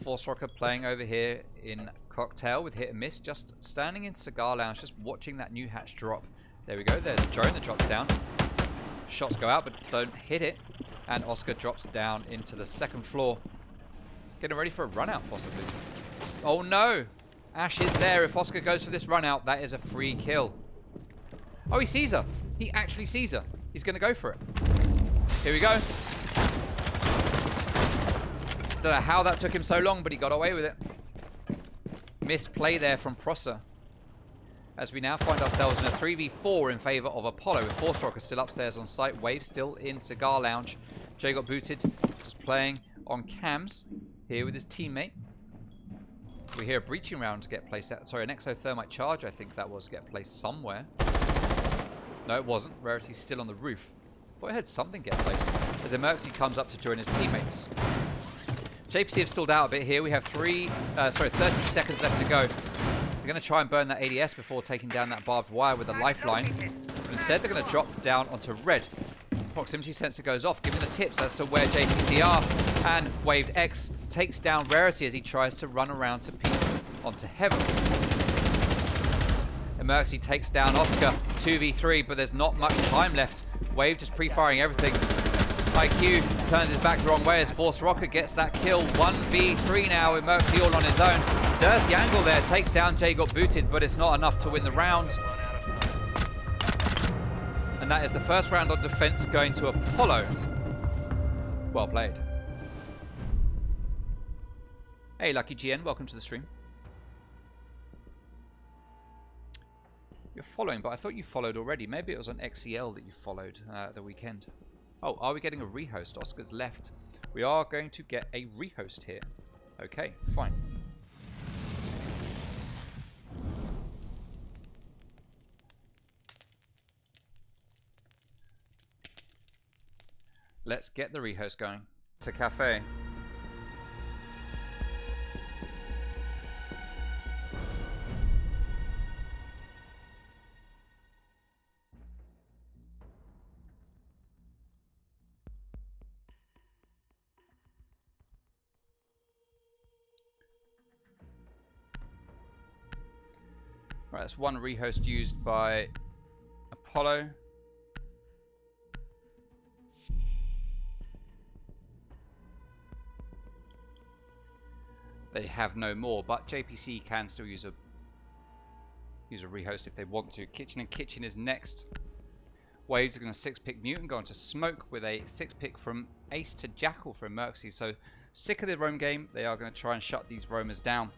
Force Rocker playing over here in Cocktail with hit and miss, just standing in Cigar Lounge, just watching that new hatch drop. There we go, there's a drone that drops down. Shots go out but don't hit it, and Oscar drops down into the second floor. Getting ready for a run out possibly. Oh no! Ash is there. If Oscar goes for this run out, that is a free kill. Oh, he sees her. He actually sees her. He's going to go for it. Here we go. Don't know how that took him so long, but he got away with it. Misplay there from Prosser. As we now find ourselves in a 3v4 in favor of Apollo, with Force Rocker still upstairs on site, Wave still in Cigar Lounge. Jay got booted, just playing on cams here with his teammate. We hear a breaching round get placed out. Sorry, an exothermite charge, I think that was, get placed somewhere. No, it wasn't. Rarity's still on the roof. Thought I heard something get placed. As Merxy comes up to join his teammates. JPC have stalled out a bit here. We have 30 seconds left to go. They're going to try and burn that ADS before taking down that barbed wire with a lifeline. But instead, they're going to drop down onto red. Proximity sensor goes off, giving the tips as to where JPC are. And Waved X takes down Rarity as he tries to run around to peek onto Heaven. Emerxy takes down Oscar, 2v3, but there's not much time left. Wave just pre-firing everything. IQ turns his back the wrong way as Force Rocker gets that kill. 1v3 now, Emerxy all on his own. Dirty angle there, takes down Jay got booted, but it's not enough to win the round. And that is the first round on defense going to Apollo. Well played. Hey, Lucky GN, welcome to the stream. You're following, but I thought you followed already. Maybe it was on XEL that you followed the weekend. Oh, are we getting a rehost? Oscar's left. We are going to get a rehost here. Okay, fine. Let's get the rehost going. To Kafe. Right, that's one rehost used by Apollo. They have no more, but JPC can still use a rehost if they want to. Kitchen and Kitchen is next. Waves are going to 6-pick Mutant, go on to Smoke with a 6-pick from Ace to Jackal for Emerxy. So sick of the roam game, they are going to try and shut these roamers down.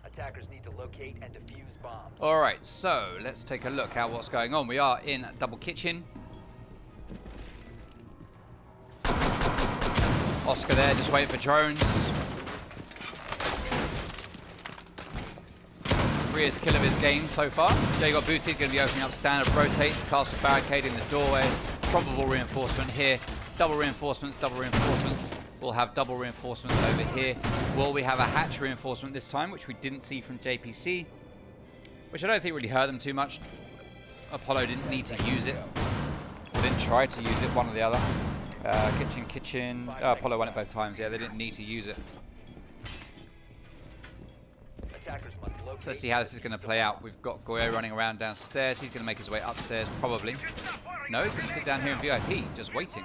Attackers need to locate and defuse bombs. Alright, so let's take a look at what's going on. We are in Double Kitchen. Oscar there, just waiting for drones. Freest kill of his game so far. Jay got booted, going to be opening up standard rotates. Castle barricading the doorway. Probable reinforcement here. Double reinforcements, double reinforcements. We'll have double reinforcements over here. Will we have a hatch reinforcement this time, which we didn't see from JPC? Which I don't think really hurt them too much. Apollo didn't need to use it. Or didn't try to use it, one or the other. Kitchen. Apollo won it both times. Yeah, they didn't need to use it. So let's see how this is going to play out. We've got Goyo running around downstairs. He's going to make his way upstairs, probably. No, he's going to sit down here in VIP, just waiting.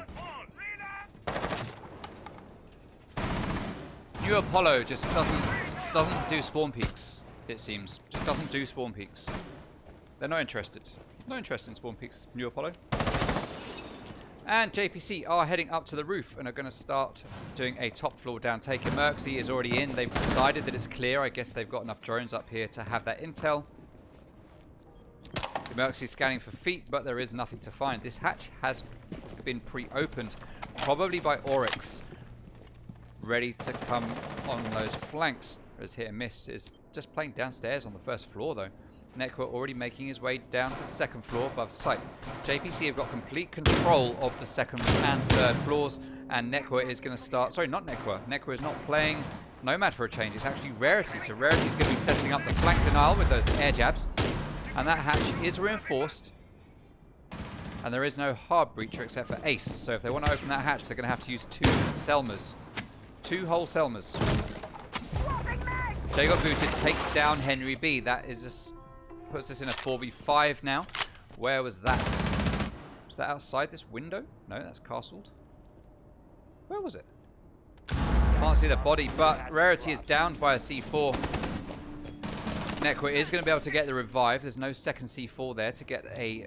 New Apollo just doesn't do spawn peaks, it seems. Just doesn't do spawn peaks. They're not interested. Not interested in spawn peaks, New Apollo. And JPC are heading up to the roof and are going to start doing a top floor down take. Emerxy is already in. They've decided that it's clear. I guess they've got enough drones up here to have that intel. Emerxy scanning for feet, but there is nothing to find. This hatch has been pre-opened, probably by R6XBPL. Ready to come on those flanks. Whereas Hit and Miss is just playing downstairs on the first floor though. Nekwa already making his way down to second floor above sight. JPC have got complete control of the second and third floors, and Nekwa is going to start. Sorry, not Nekwa. Nekwa is not playing Nomad for a change. It's actually Rarity. So Rarity is going to be setting up the flank denial with those air jabs, and that hatch is reinforced. And there is no hard breacher except for Ace. So if they want to open that hatch, they're going to have to use 2 Selmas. 2 whole Selmas. Jay got booted, takes down Henry B. That is just puts us in a 4v5 now. Where was that? Was that outside this window? No, that's castled. Where was it? Can't see the body, but Rarity is downed by a C4. Nekwa is going to be able to get the revive. There's no second C4 there to get a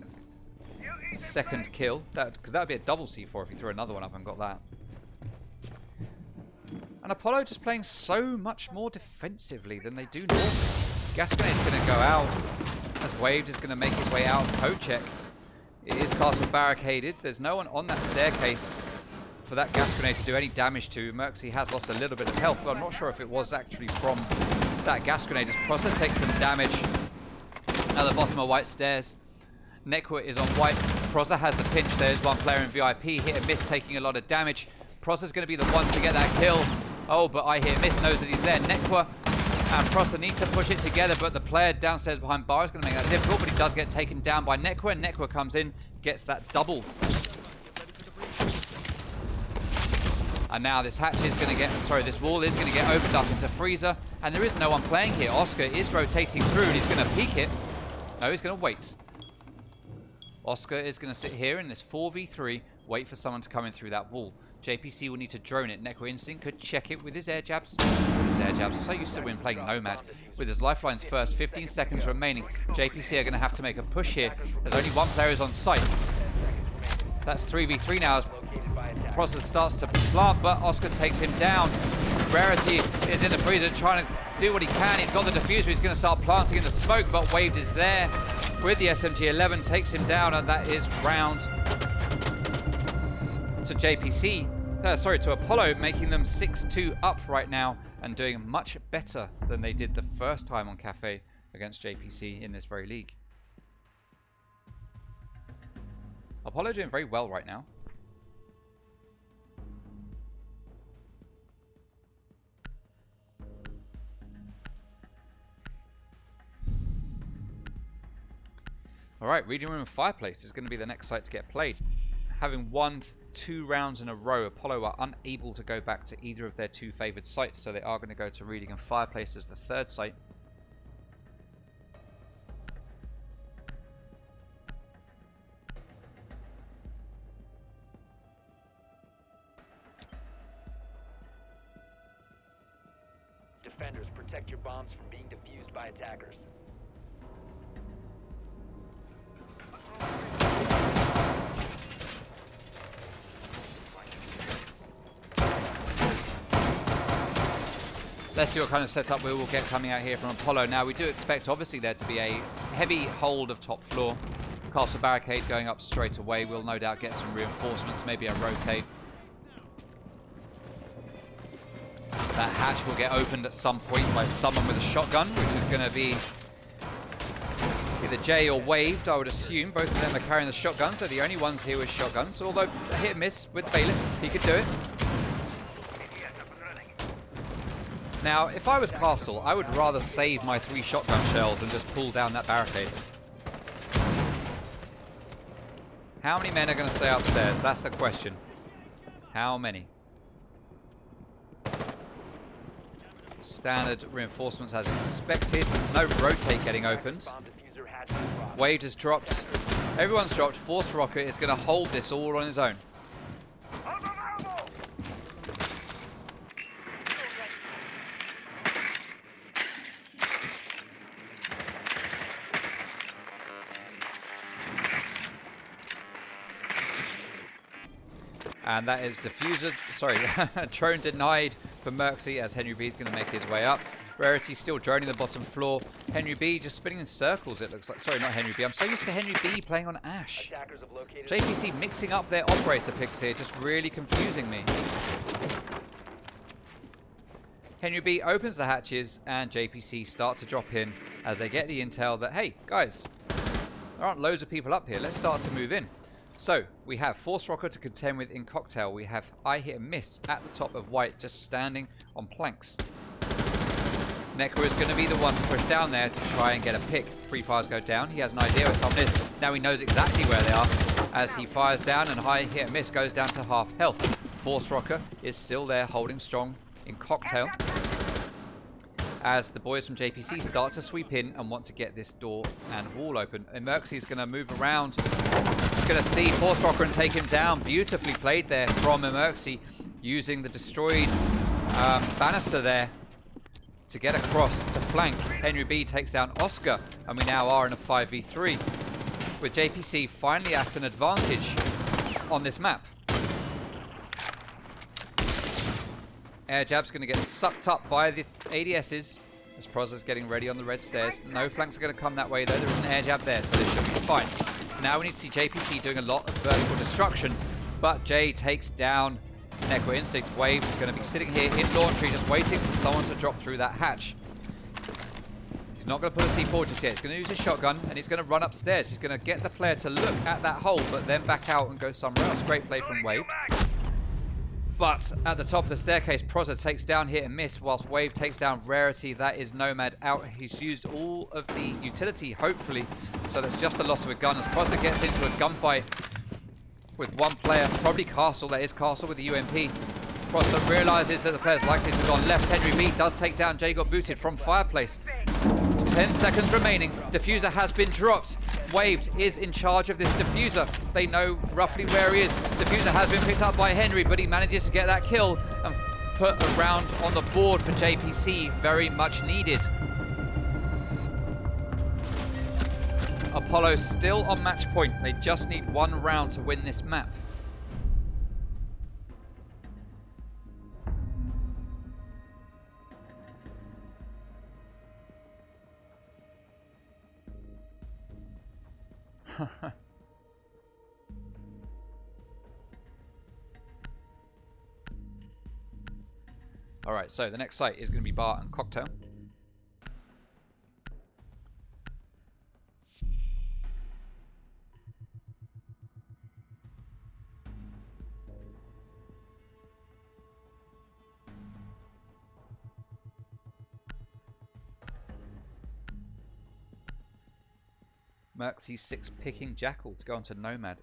second kill. Because that would be a double C4 if you threw another one up and got that. And Apollo just playing so much more defensively than they do normally. Gas Grenade's going to go out as Waved is going to make his way out of code check. It is castle barricaded. There's no one on that staircase for that Gas Grenade to do any damage to. Emerxy has lost a little bit of health, but I'm not sure if it was actually from that Gas Grenade. As Prosser takes some damage at the bottom of White Stairs. Nekwa is on white. Proza has the pinch. There's one player in VIP. Hit and miss, taking a lot of damage. Proza's going to be the one to get that kill. Oh, but I hit and miss, knows that he's there. Nekwa and Proza need to push it together, but the player downstairs behind bar is going to make that difficult, but he does get taken down by Nekwa. Nekwa comes in, gets that double. And now this hatch is going to get, this wall is going to get opened up into freezer. And there is no one playing here. Oscar is rotating through and he's going to peek it. No, he's going to wait. Oscar is going to sit here in this 4v3, wait for someone to come in through that wall. JPC will need to drone it. Necro Instinct could check it with his air jabs. I'm so used to when playing Nomad. With his lifelines first, 15 seconds remaining. JPC are going to have to make a push here. There's only one player is on site. That's 3v3 now as Proza starts to plant, but Oscar takes him down. Rarity is in the freezer trying to do what he can. He's got the diffuser. He's going to start planting in the smoke, but Waved is there with the SMG-11, takes him down, and that is round to JPC. To Apollo, making them 6-2 up right now and doing much better than they did the first time on Kafe against JPC in this very league. Apollo doing very well right now. Alright, Region Room Fireplace is going to be the next site to get played. Having won 2 rounds in a row, Apollo are unable to go back to either of their 2 favoured sites, so they are going to go to Reading and Fireplace as the 3rd site. Defenders, protect your bombs from being defused by attackers. Let's see what kind of setup we will get coming out here from Apollo. Now, we do expect, obviously, there to be a heavy hold of top floor. Castle Barricade going up straight away. We'll no doubt get some reinforcements, maybe a rotate. That hatch will get opened at some point by someone with a shotgun, which is going to be either Jay or Waved, I would assume. Both of them are carrying the shotguns. They're the only ones here with shotguns. Although, hit and miss with the Bailiff. He could do it. Now, if I was Castle, I would rather save my 3 shotgun shells and just pull down that barricade. How many men are going to stay upstairs? That's the question. How many? Standard reinforcements as expected. No rotate getting opened. Wade has dropped. Everyone's dropped. Force Rocket is going to hold this all on his own. And that is diffuser, drone denied for Merxy as Henry B is going to make his way up. Rarity still droning the bottom floor. Henry B just spinning in circles, it looks like. Sorry, not Henry B. I'm so used to Henry B playing on Ash. JPC mixing up their operator picks here, just really confusing me. Henry B opens the hatches and JPC start to drop in as they get the intel that, hey, guys, there aren't loads of people up here. Let's start to move in. So, we have Force Rocker to contend with in Cocktail. We have I Hit and Miss at the top of White, just standing on planks. Nekro is going to be the one to push down there to try and get a pick. 3 fires go down. He has an idea where someone is. Now he knows exactly where they are as he fires down and I Hit and Miss goes down to half health. Force Rocker is still there holding strong in Cocktail as the boys from JPC start to sweep in and want to get this door and wall open. Emerxy is going to move around. He's going to see Force Rocker and take him down. Beautifully played there from Emerxy, using the destroyed banister there to get across to flank. Henry B takes down Oscar, and we now are in a 5v3 with JPC finally at an advantage on this map. Air jab's going to get sucked up by the ADSs as Proza's getting ready on the red stairs. No flanks are going to come that way though. There is an air jab there, so they should be fine. Now we need to see JPC doing a lot of vertical destruction, but Jay takes down Necro Instinct. Wave going to be sitting here in laundry just waiting for someone to drop through that hatch. He's not going to put a C4 just yet. He's going to use his shotgun, and he's going to run upstairs. He's going to get the player to look at that hole, but then back out and go somewhere else. Great play from Wave. But at the top of the staircase, Prozza takes down Hit and Miss, whilst Wave takes down Rarity. That is Nomad out. He's used all of the utility, hopefully. So that's just the loss of a gun as Prozza gets into a gunfight with one player, probably Castle. That is Castle with the UMP. Prozza realizes that the player's likely to have gone left. Henry B does take down Jay got booted from Fireplace. 10 seconds remaining. Diffuser has been dropped. Waved is in charge of this diffuser. They know roughly where he is. Diffuser has been picked up by Henry, but he manages to get that kill and put a round on the board for JPC. Very much needed. Apollo still on match point. They just need one round to win this map. Alright, so the next site is going to be Bar and Cocktail. Merxy 6 picking Jackal to go onto Nomad.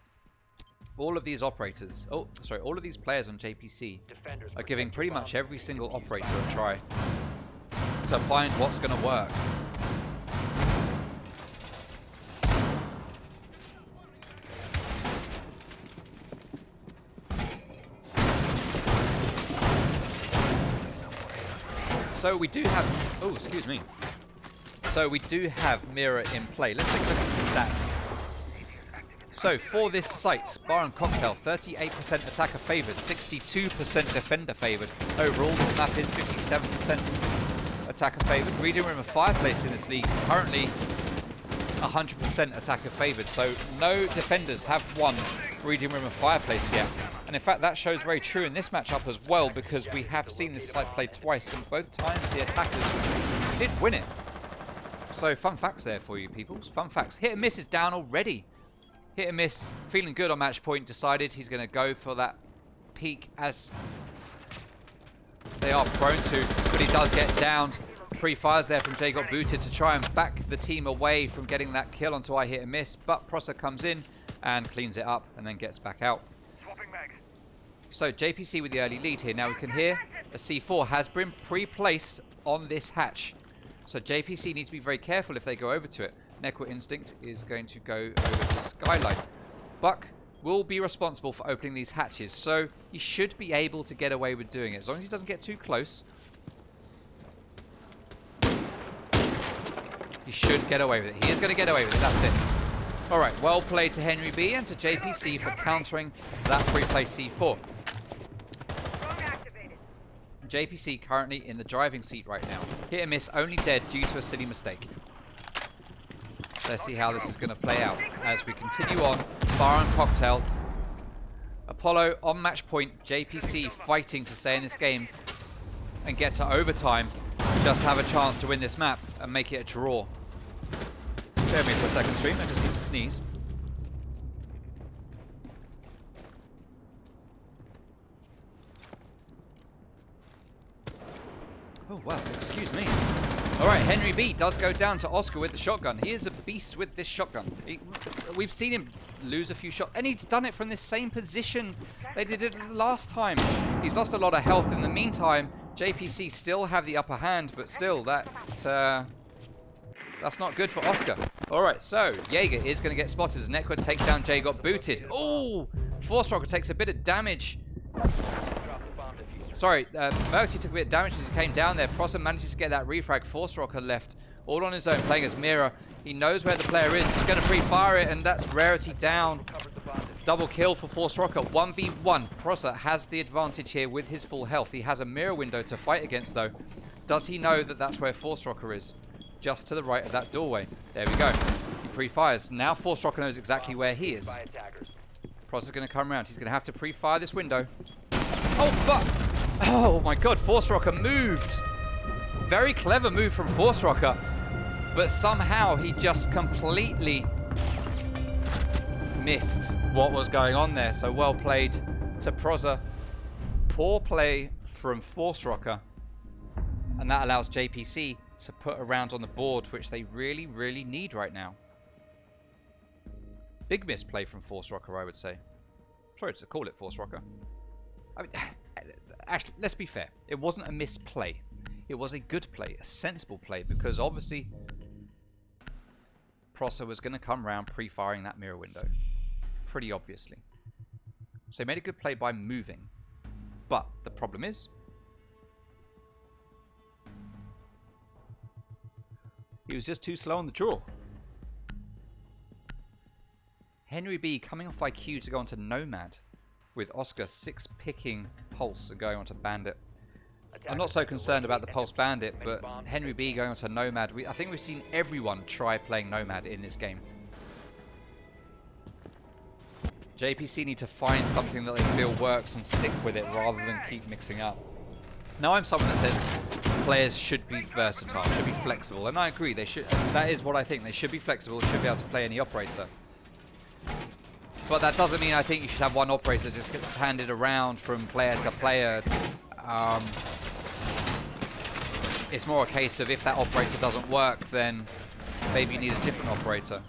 All of these operators, all of these players on JPC are giving pretty much every single operator a try to find what's going to work. So we do have, oh, excuse me. So we do have Mirror in play. Let's take a look at some stats. So for this site, Bar and Cocktail, 38% attacker favored, 62% defender favored. Overall, this map is 57% attacker favored. Reading Room and Fireplace in this league, currently 100% attacker favored. So no defenders have won Reading Room and Fireplace yet. And in fact, that shows very true in this matchup as well, because we have seen this site played twice, and both times the attackers did win it. So fun facts there for you people. Fun facts. Hit and Miss is down already. Hit and Miss, feeling good on match point, decided he's going to go for that peak as they are prone to, but he does get downed. Pre-fires there from Jay got booted to try and back the team away from getting that kill onto I Hit and Miss, but Prosser comes in and cleans it up and then gets back out. So JPC with the early lead here. Now we can hear a C4 has been pre-placed on this hatch. So JPC needs to be very careful if they go over to it. Necro Instinct is going to go over to Skylight. Buck will be responsible for opening these hatches, so he should be able to get away with doing it. As long as he doesn't get too close, he should get away with it. He is going to get away with it, that's it. Alright, well played to Henry B and to JPC for countering that pre-play C4. JPC currently in the driving seat right now. Hit and Miss only dead due to a silly mistake. Let's see how this is going to play out as we continue on. Bar and Cocktail. Apollo on match point. JPC fighting to stay in this game and get to overtime. Just have a chance to win this map and make it a draw. Bear with me for a second, stream. I just need to sneeze. Oh, wow. Excuse me. All right, Henry B does go down to Oscar with the shotgun. He is a beast with this shotgun. We've seen him lose a few shots, and he's done it from this same position. They did it last time. He's lost a lot of health. In the meantime, JPC still have the upper hand, but still, that's not good for Oscar. All right, so Jaeger is going to get spotted as Necro takes down Jay got booted. Oh, Force Rocker takes a bit of damage. Sorry, Merxy took a bit of damage as he came down there. Prosser manages to get that refrag. Force Rocker left all on his own, playing as Mirror. He knows where the player is. He's going to pre-fire it, and that's Rarity down. Double kill for Force Rocker. 1v1. Prosser has the advantage here with his full health. He has a mirror window to fight against, though. Does he know that that's where Force Rocker is? Just to the right of that doorway. There we go. He pre-fires. Now Force Rocker knows exactly where he is. Prosser's going to come around. He's going to have to pre-fire this window. Oh, but... Oh my god, Force Rocker moved. Very clever move from Force Rocker. but somehow he just completely missed what was going on there. So well played to Proza. Poor play from Force Rocker. And that allows JPC to put a round on the board, which they really, really need right now. Big misplay from Force Rocker, I would say. Sorry to call it Force Rocker. I mean, actually, let's be fair. It wasn't a misplay. It was a good play, a sensible play, because obviously Proza was going to come around pre-firing that mirror window. Pretty obviously. So he made a good play by moving. But the problem is, he was just too slow on the draw. Henry B coming off IQ to go onto Nomad, with Oscar 6 picking Pulse and going onto Bandit. I'm not so concerned about the Pulse Bandit, but Henry B going onto Nomad. I think we've seen everyone try playing Nomad in this game. JPC need to find something that they feel works and stick with it rather than keep mixing up. Now I'm someone that says players should be versatile, should be flexible, and I agree. They should. That is what I think. They should be flexible, should be able to play any operator. But that doesn't mean I think you should have one operator that just gets handed around from player to player. It's more a case of if that operator doesn't work, then maybe you need a different operator.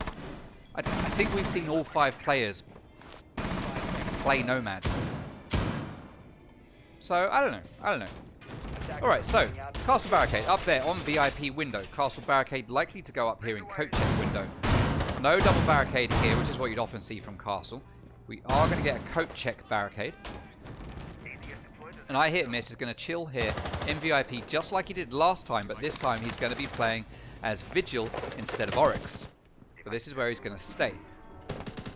I think we've seen all 5 players play Nomad. So, I don't know. Alright, so, Castle Barricade up there on VIP window. Castle Barricade likely to go up here in coach check window. No double barricade here, which is what you'd often see from Castle. We are going to get a coat check barricade. And I Hit Miss is going to chill here in VIP just like he did last time, but this time he's going to be playing as Vigil instead of Oryx. But this is where he's going to stay.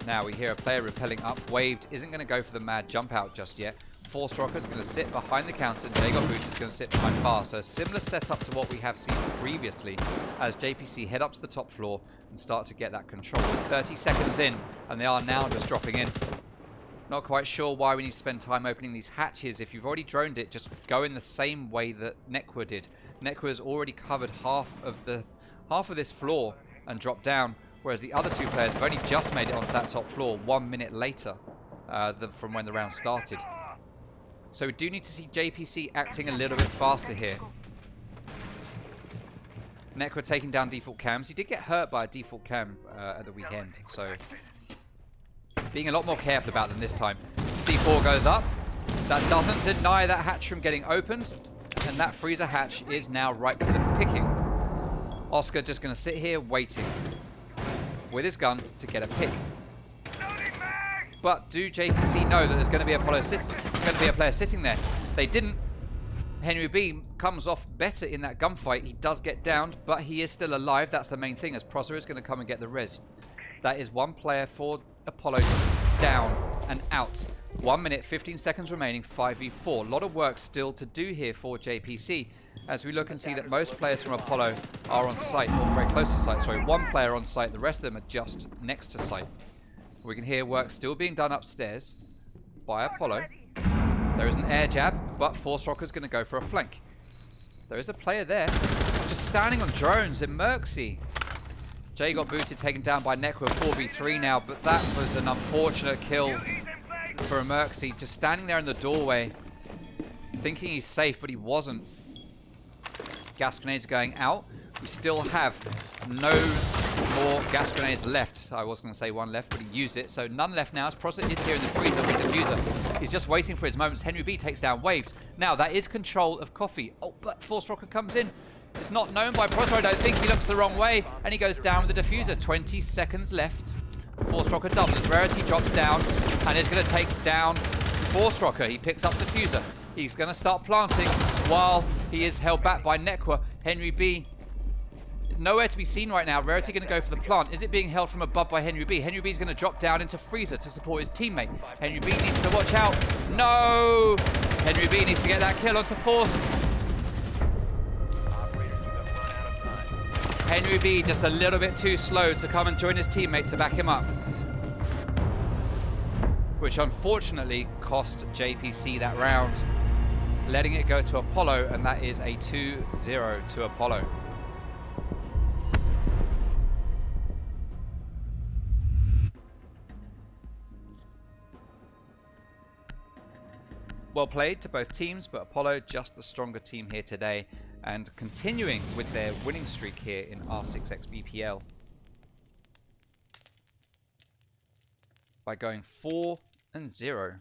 Now we hear a player repelling up. Waved isn't going to go for the mad jump out just yet. Force Rocker is going to sit behind the counter, and Jago Boots is going to sit behind bar. So a similar setup to what we have seen previously as JPC head up to the top floor and start to get that control. We're 30 seconds in, and they are now just dropping in. Not quite sure why we need to spend time opening these hatches. If you've already droned it, just go in the same way that Nekwa did. Nekwa has already covered half of this floor and dropped down, whereas the other 2 players have only just made it onto that top floor 1 minute later from when the round started. So we do need to see JPC acting a little bit faster here. Nekwa taking down default cams. He did get hurt by a default cam at the weekend, so being a lot more careful about them this time. C4 goes up. That doesn't deny that hatch from getting opened, and that freezer hatch is now ripe for the picking. Oscar just going to sit here waiting with his gun to get a pick. But do JPC know that there's going to be a player sitting there? They didn't. Henry B comes off better in that gunfight. He does get downed, but he is still alive. That's the main thing, as Proza is going to come and get the res. That is 1 player for Apollo down and out. 1 minute, 15 seconds remaining, 5v4. A lot of work still to do here for JPC, as we look and see that most players from Apollo are on site, or very close to site. Sorry, 1 player on site. The rest of them are just next to site. We can hear work still being done upstairs by Apollo. There is an air jab, but Force Rocker's going to go for a flank. There is a player there, just standing on drones in Merxy. Jay got booted, taken down by Nekwa, 4v3 now, but that was an unfortunate kill for Merxy. Just standing there in the doorway, thinking he's safe, but he wasn't. Gas grenades going out. We still have no more gas grenades left. I was going to say 1 left, but he used it. So none left now as Proza is here in the freezer with Diffuser. He's just waiting for his moments. Henry B takes down Waved. Now that is control of Coffee. Oh, but Force Rocker comes in. It's not known by Proza, I don't think. He looks the wrong way, and he goes down with the Diffuser. 20 seconds left. Force Rocker doubles. Rarity drops down, and is going to take down Force Rocker. He picks up Diffuser. He's going to start planting while he is held back by Nekwa. Henry B nowhere to be seen right now. Rarity going to go for the plant. Is it being held from above by Henry B? Henry B is going to drop down into freezer to support his teammate. Henry B needs to watch out. No! Henry B needs to get that kill onto Force. Henry B just a little bit too slow to come and join his teammate to back him up, which unfortunately cost JPC that round, letting it go to Apollo, and that is a 2-0 to Apollo. Well played to both teams, but Apollo just the stronger team here today, and continuing with their winning streak here in R6XBPL by going 4-0.